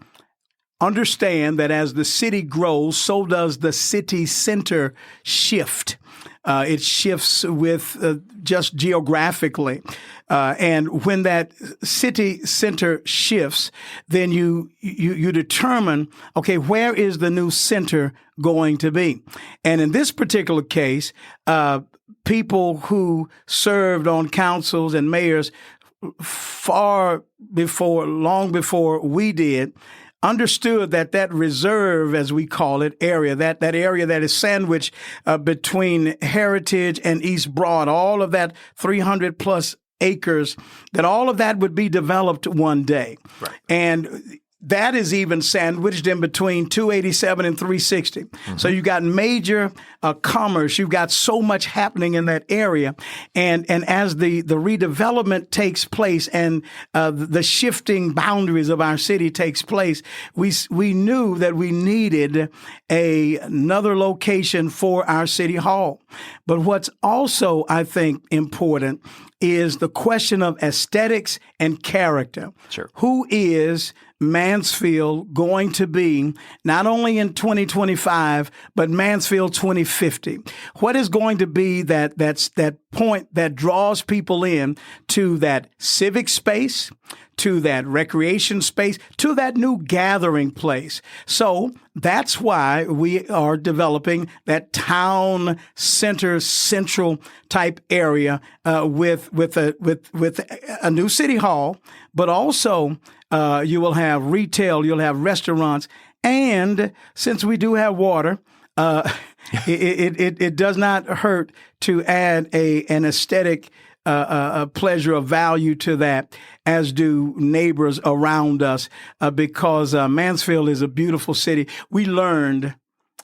understand that as the city grows, so does the city center shift. It shifts with just geographically. And when that city center shifts, then you determine, okay, where is the new center going to be? And in this particular case, people who served on councils and mayors long before we did, understood that reserve, as we call it, area, that area that is sandwiched between Heritage and East Broad, all of that 300 plus acres, that all of that would be developed one day. Right. And that is even sandwiched in between 287 and 360. Mm-hmm. So you got major commerce. You've got so much happening in that area. And as the redevelopment takes place and the shifting boundaries of our city takes place, we knew that we needed another location for our city hall. But what's also, I think, important is the question of aesthetics and character. Sure. Who is Mansfield going to be not only in 2025, but Mansfield 2050? What is going to be that point that draws people in to that civic space, to that recreation space, to that new gathering place? So that's why we are developing that town center, central type area with a new city hall, but also you will have retail, you'll have restaurants, and since we do have water, it does not hurt to add an aesthetic pleasure of value to that, as do neighbors around us, because Mansfield is a beautiful city. We learned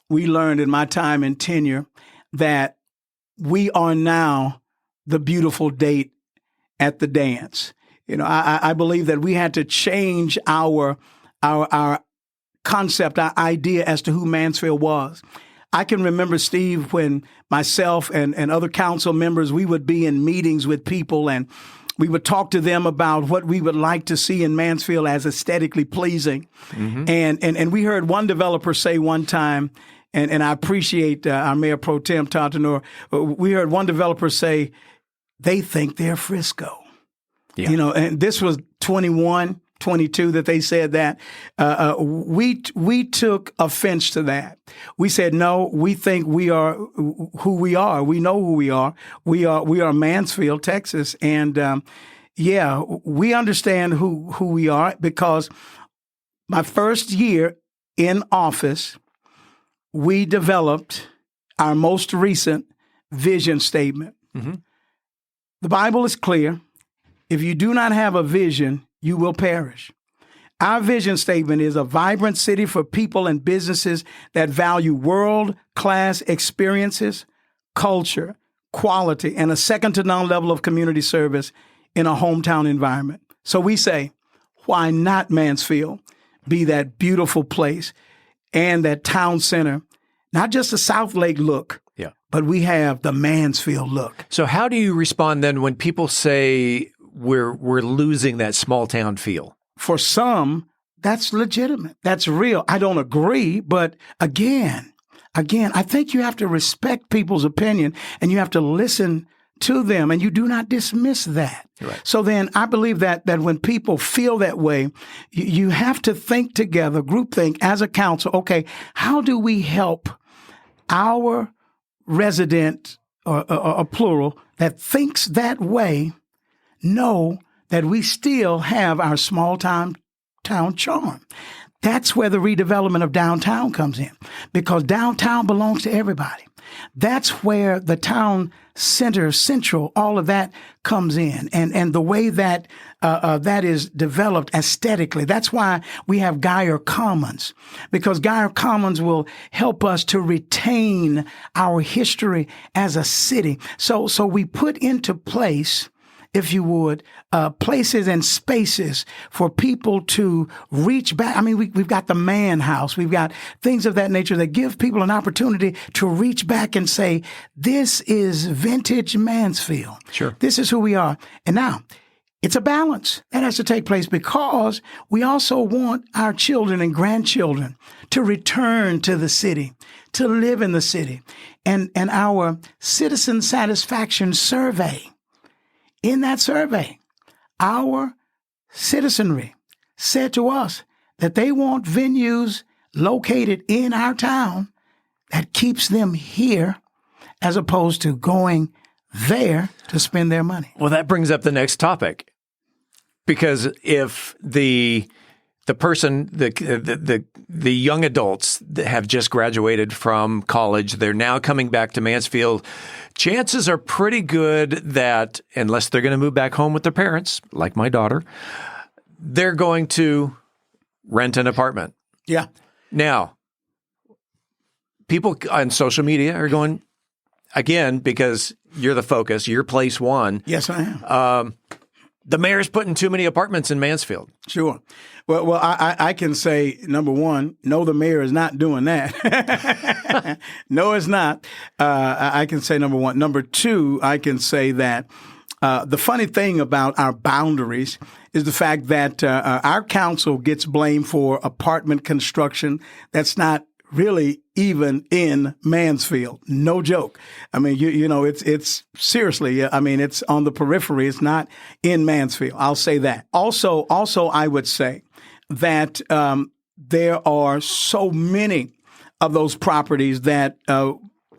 in my time and tenure that we are now the beautiful date at the dance. I believe that we had to change our concept, our idea as to who Mansfield was. I can remember, Steve, when myself and other council members, we would be in meetings with people and we would talk to them about what we would like to see in Mansfield as aesthetically pleasing. Mm-hmm. And we heard one developer say one time, and I appreciate our Mayor Pro Tem, Todd Tenor, we heard one developer say, they think they're Frisco. Yeah. And this was 22 that they said that. We took offense to that. We said, no, we think we are who we are. We know who we are. We are Mansfield, Texas. And we understand who we are, because my first year in office, we developed our most recent vision statement. Mm-hmm. The Bible is clear. If you do not have a vision, you will perish. Our vision statement is a vibrant city for people and businesses that value world-class experiences, culture, quality, and a second-to-none level of community service in a hometown environment. So we say, why not Mansfield be that beautiful place and that town center, not just a South Lake look, but we have the Mansfield look. So how do you respond then when people say we're losing that small town feel? For some, that's legitimate. That's real. I don't agree, but again, I think you have to respect people's opinion and you have to listen to them, and you do not dismiss that. Right. So then I believe that when people feel that way, you have to think together, groupthink as a council, okay, how do we help our resident, or plural, that thinks that way, know that we still have our small town charm. That's where the redevelopment of downtown comes in, because downtown belongs to everybody. That's where the town center, central, all of that comes in, and the way that that is developed aesthetically. That's why we have Geyer Commons, because Geyer Commons will help us to retain our history as a city. So we put into place, if you would, places and spaces for people to reach back. I mean, we've got the Man House. We've got things of that nature that give people an opportunity to reach back and say, this is vintage Mansfield. Sure. This is who we are. And now, it's a balance that has to take place, because we also want our children and grandchildren to return to the city, to live in the city. And our citizen satisfaction survey, in that survey, our citizenry said to us that they want venues located in our town that keeps them here as opposed to going there to spend their money. Well, that brings up the next topic. Because if the person, the young adults that have just graduated from college, they're now coming back to Mansfield, chances are pretty good that, unless they're going to move back home with their parents, like my daughter, they're going to rent an apartment. Yeah. Now, people on social media are going, again, because you're the focus, you're place one. Yes, I am. The mayor's putting too many apartments in Mansfield. Sure. Well, I can say, number one, no, the mayor is not doing that. No, it's not. I can say number one. Number two, I can say that the funny thing about our boundaries is the fact that our council gets blamed for apartment construction that's not really even in Mansfield. No joke. I mean, you know, it's seriously, I mean, it's on the periphery. It's not in Mansfield. I'll say that. Also, I would say that there are so many of those properties that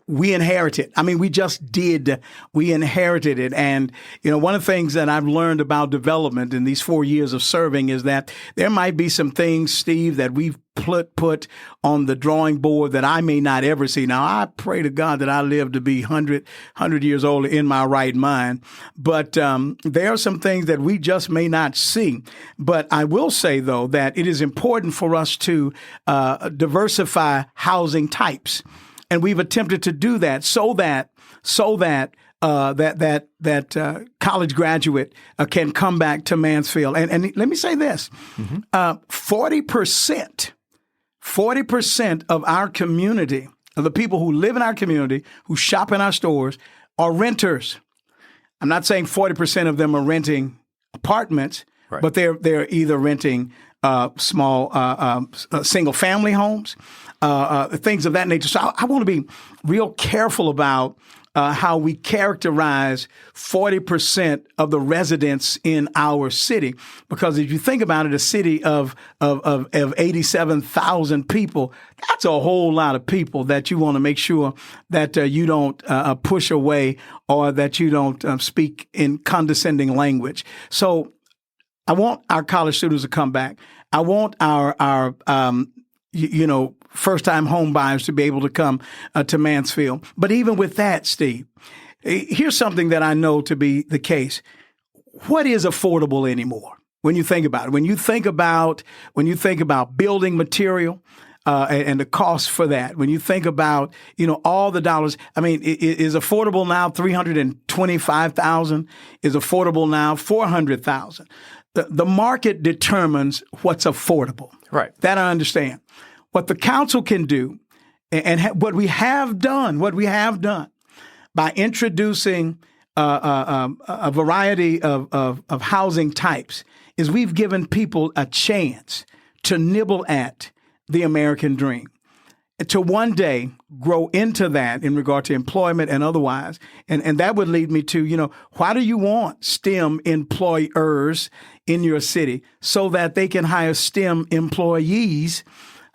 we inherited. I mean, we just did. We inherited it. And, you know, one of the things that I've learned about development in these 4 years of serving is that there might be some things, Steve, that we've put on the drawing board that I may not ever see. Now, I pray to God that I live to be 100 years old in my right mind. But there are some things that we just may not see. But I will say, though, that it is important for us to diversify housing types. And we've attempted to do that so that college graduate can come back to Mansfield. And let me say this, 40% of our community, of the people who live in our community, who shop in our stores, are renters. I'm not saying 40% of them are renting apartments, right, but they're either renting small single family homes, things of that nature. So I want to be real careful about how we characterize 40% of the residents in our city, because if you think about it, a city of 87,000 people, that's a whole lot of people that you want to make sure that you don't push away, or that you don't speak in condescending language. So I want our college students to come back. I want our first-time home buyers to be able to come to Mansfield. But even with that, Steve, here's something that I know to be the case. What is affordable anymore? When you think about it, when you think about building material, and the cost for that. When you think about, all the dollars, I mean, is affordable now $325,000? Is affordable now $400,000? The market determines what's affordable. Right. That I understand. What the council can do, and what we have done by introducing a variety of housing types, is we've given people a chance to nibble at the American dream, to one day grow into that in regard to employment and otherwise. And that would lead me to, why do you want STEM employers in your city? So that they can hire STEM employees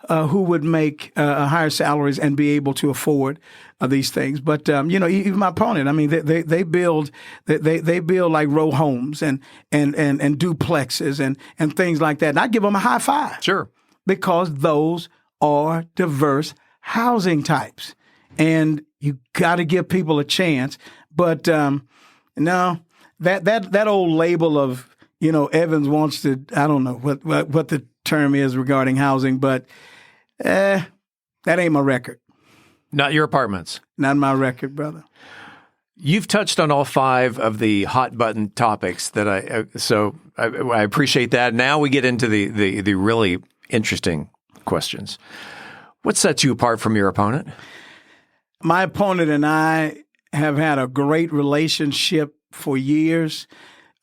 who would make higher salaries and be able to afford these things. But, even my opponent, I mean, they build like row homes and duplexes and things like that. And I give them a high five. Sure. Because those are diverse housing types, and you got to give people a chance. But no, that old label of Evans wants to, I don't know what the term is regarding housing, but that ain't my record. Not your apartments. Not my record, brother. You've touched on all 5 of the hot button topics that I appreciate that. Now we get into the really interesting questions. What sets you apart from your opponent? My opponent and I have had a great relationship for years.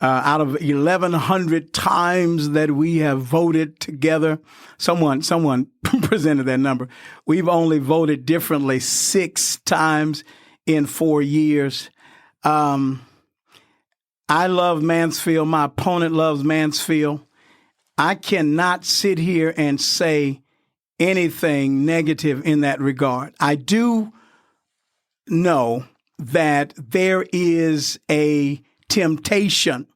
Out of 1,100 times that we have voted together, someone presented that number. We've only voted differently 6 times in 4 years. I love Mansfield. My opponent loves Mansfield. I cannot sit here and say anything negative in that regard. I do know that there is a temptation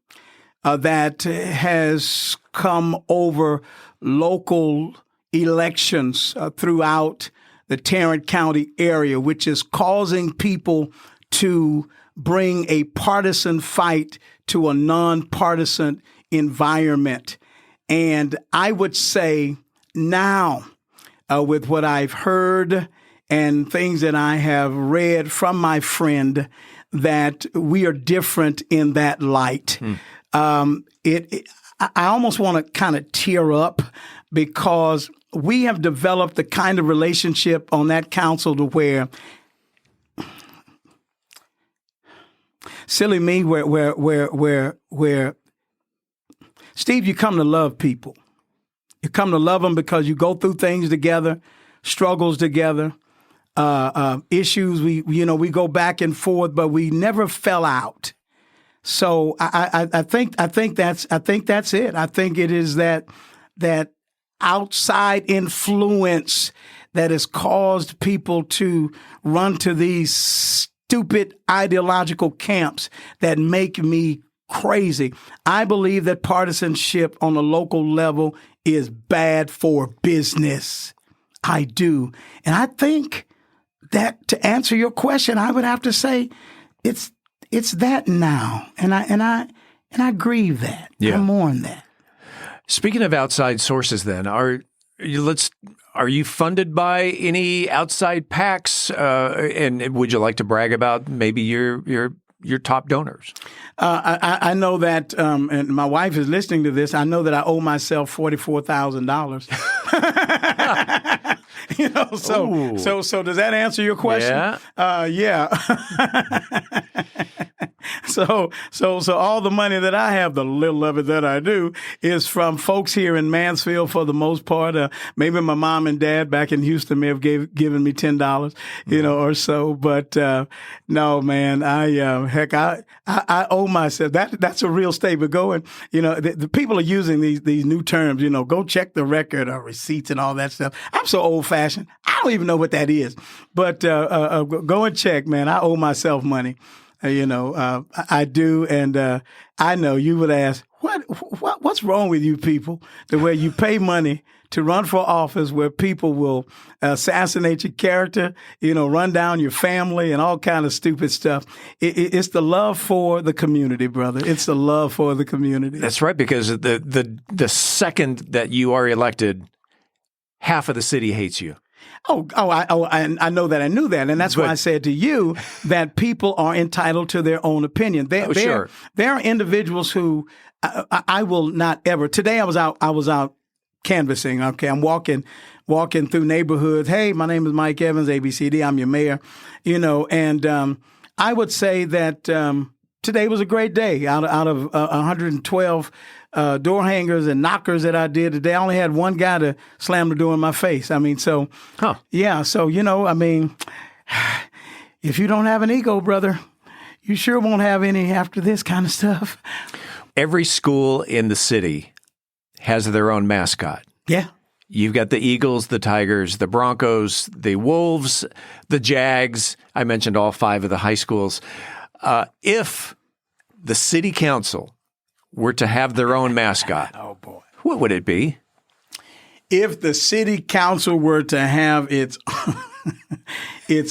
that has come over local elections throughout the Tarrant County area, which is causing people to bring a partisan fight to a nonpartisan environment. And I would say now, with what I've heard and things that I have read from my friend, that we are different in that light. I almost want to kind of tear up because we have developed the kind of relationship on that council to where, silly me, where Steve, you come to love people. You come to love them because you go through things together, struggles together, issues. We go back and forth, but we never fell out. So I think that's it. I think it is that outside influence that has caused people to run to these stupid ideological camps that make me crazy. I believe that partisanship on a local level is bad for business. I do. And I think that to answer your question, I would have to say it's that now. And I grieve that. Yeah. I mourn that. Speaking of outside sources then, are you funded by any outside PACs? And would you like to brag about maybe your top donors? I know that, and my wife is listening to this. I know that I owe myself $44,000. So does that answer your question? Yeah. So all the money that I have, the little of it that I do, is from folks here in Mansfield for the most part. Maybe my mom and dad back in Houston may have given me $10, or so. But no, man, I owe myself. That's a real statement. Going, the people are using these new terms. Go check the record or receipts and all that stuff. I'm so old fashioned. I don't even know what that is. But go and check, man. I owe myself money. I do. And I know you would ask, What's wrong with you people? The way you pay money to run for office where people will assassinate your character, run down your family and all kind of stupid stuff. It's the love for the community, brother. It's the love for the community. That's right, because the second that you are elected, half of the city hates you. I know that. I knew that. And that's why I said to you that people are entitled to their own opinion. There are individuals who I will not ever. Today I was out canvassing. Okay. I'm walking through neighborhoods. Hey, my name is Mike Evans, ABCD. I'm your mayor, and I would say that today was a great day. Out of 112 door hangers and knockers that I did today, I only had one guy to slam the door in my face. I mean, yeah. So, if you don't have an ego, brother, you sure won't have any after this kind of stuff. Every school in the city has their own mascot. Yeah. You've got the Eagles, the Tigers, the Broncos, the Wolves, the Jags. I mentioned all 5 of the high schools. If the city council were to have their own mascot, oh boy, what would it be? If the city council were to have its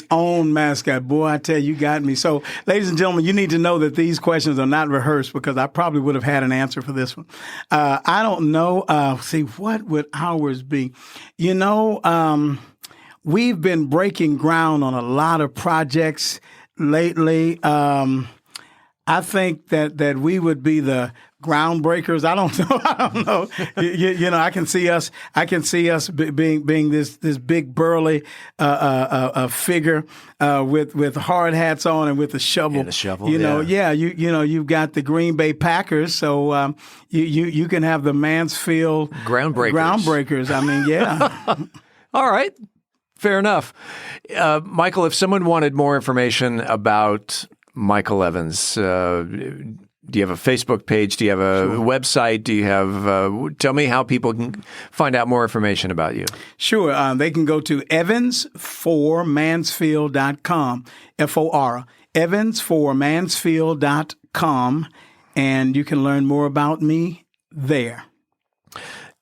own mascot, boy, I tell you, got me. So, ladies and gentlemen, you need to know that these questions are not rehearsed because I probably would have had an answer for this one. I don't know. What would ours be? We've been breaking ground on a lot of projects lately. I think that we would be the groundbreakers. I don't know. I can see us being this big burly figure with hard hats on and with a shovel. And a shovel. You've got the Green Bay Packers, so you can have the Mansfield groundbreakers. I mean, yeah. All right. Fair enough. Michael, if someone wanted more information about Michael Evans, do you have a Facebook page? Do you have a website? Do you have, tell me how people can find out more information about you. Sure. They can go to evansformansfield.com, F-O-R, evansformansfield.com, and you can learn more about me there.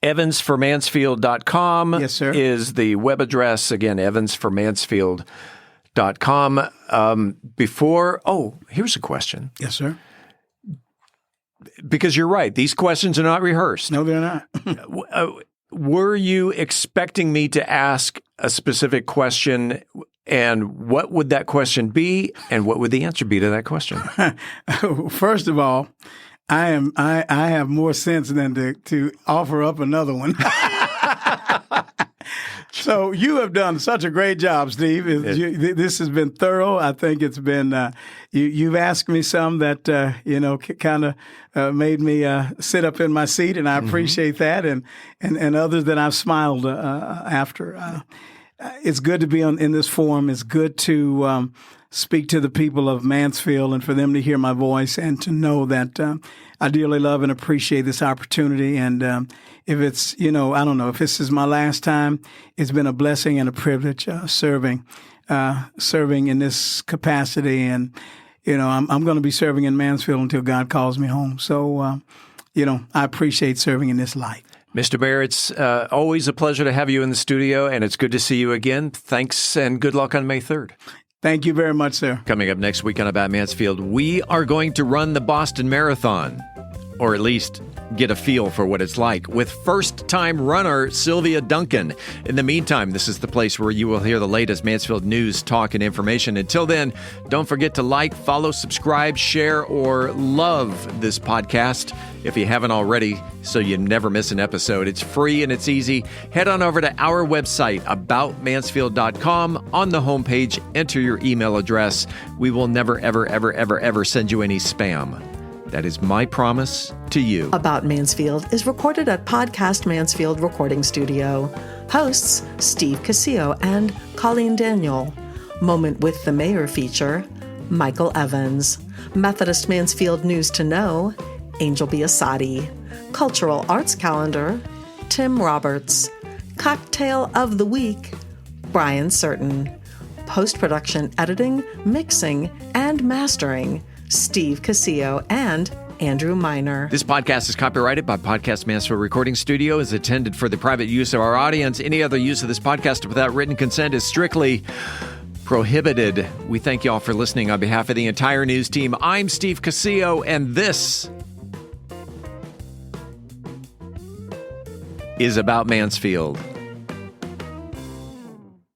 evansformansfield.com yes, sir. is the web address. Again, evansformansfield.com. Here's a question. Yes, sir. Because you're right. These questions are not rehearsed. No, they're not. Were you expecting me to ask a specific question, and what would that question be, and what would the answer be to that question? First of all, I have more sense than to offer up another one. So you have done such a great job, Steve. This has been thorough. I think it's been you've asked me some that kind of made me sit up in my seat, and I appreciate that, and others that I've smiled after. It's good to be in this forum. It's good to speak to the people of Mansfield and for them to hear my voice and to know that I dearly love and appreciate this opportunity. And if it's, I don't know, if this is my last time, it's been a blessing and a privilege serving in this capacity. And, I'm going to be serving in Mansfield until God calls me home. So, I appreciate serving in this life. Mr. Mayor, it's always a pleasure to have you in the studio, and it's good to see you again. Thanks, and good luck on May 3rd. Thank you very much, sir. Coming up next week on About Mansfield, we are going to run the Boston Marathon, or at least get a feel for what it's like, with first-time runner Sylvia Duncan. In the meantime, this is the place where you will hear the latest Mansfield news, talk, and information. Until then, don't forget to like, follow, subscribe, share, or love this podcast if you haven't already, so you never miss an episode. It's free and it's easy. Head on over to our website, aboutmansfield.com. On the homepage, enter your email address. We will never, ever, ever, ever, ever send you any spam. That is my promise to you. About Mansfield is recorded at Podcast Mansfield Recording Studio. Hosts Steve Casillo and Colleen Daniel. Moment with the Mayor feature Michael Evans. Methodist Mansfield News to Know, Angel Biasatti. Cultural Arts Calendar, Tim Roberts. Cocktail of the Week, Brian Certain. Post-production editing, mixing, and mastering, Steve Casillo and Andrew Miner. This podcast is copyrighted by Podcast Mansfield Recording Studio, is intended for the private use of our audience. Any other use of this podcast without written consent is strictly prohibited. We thank you all for listening. On behalf of the entire news team, I'm Steve Casillo, and this is About Mansfield.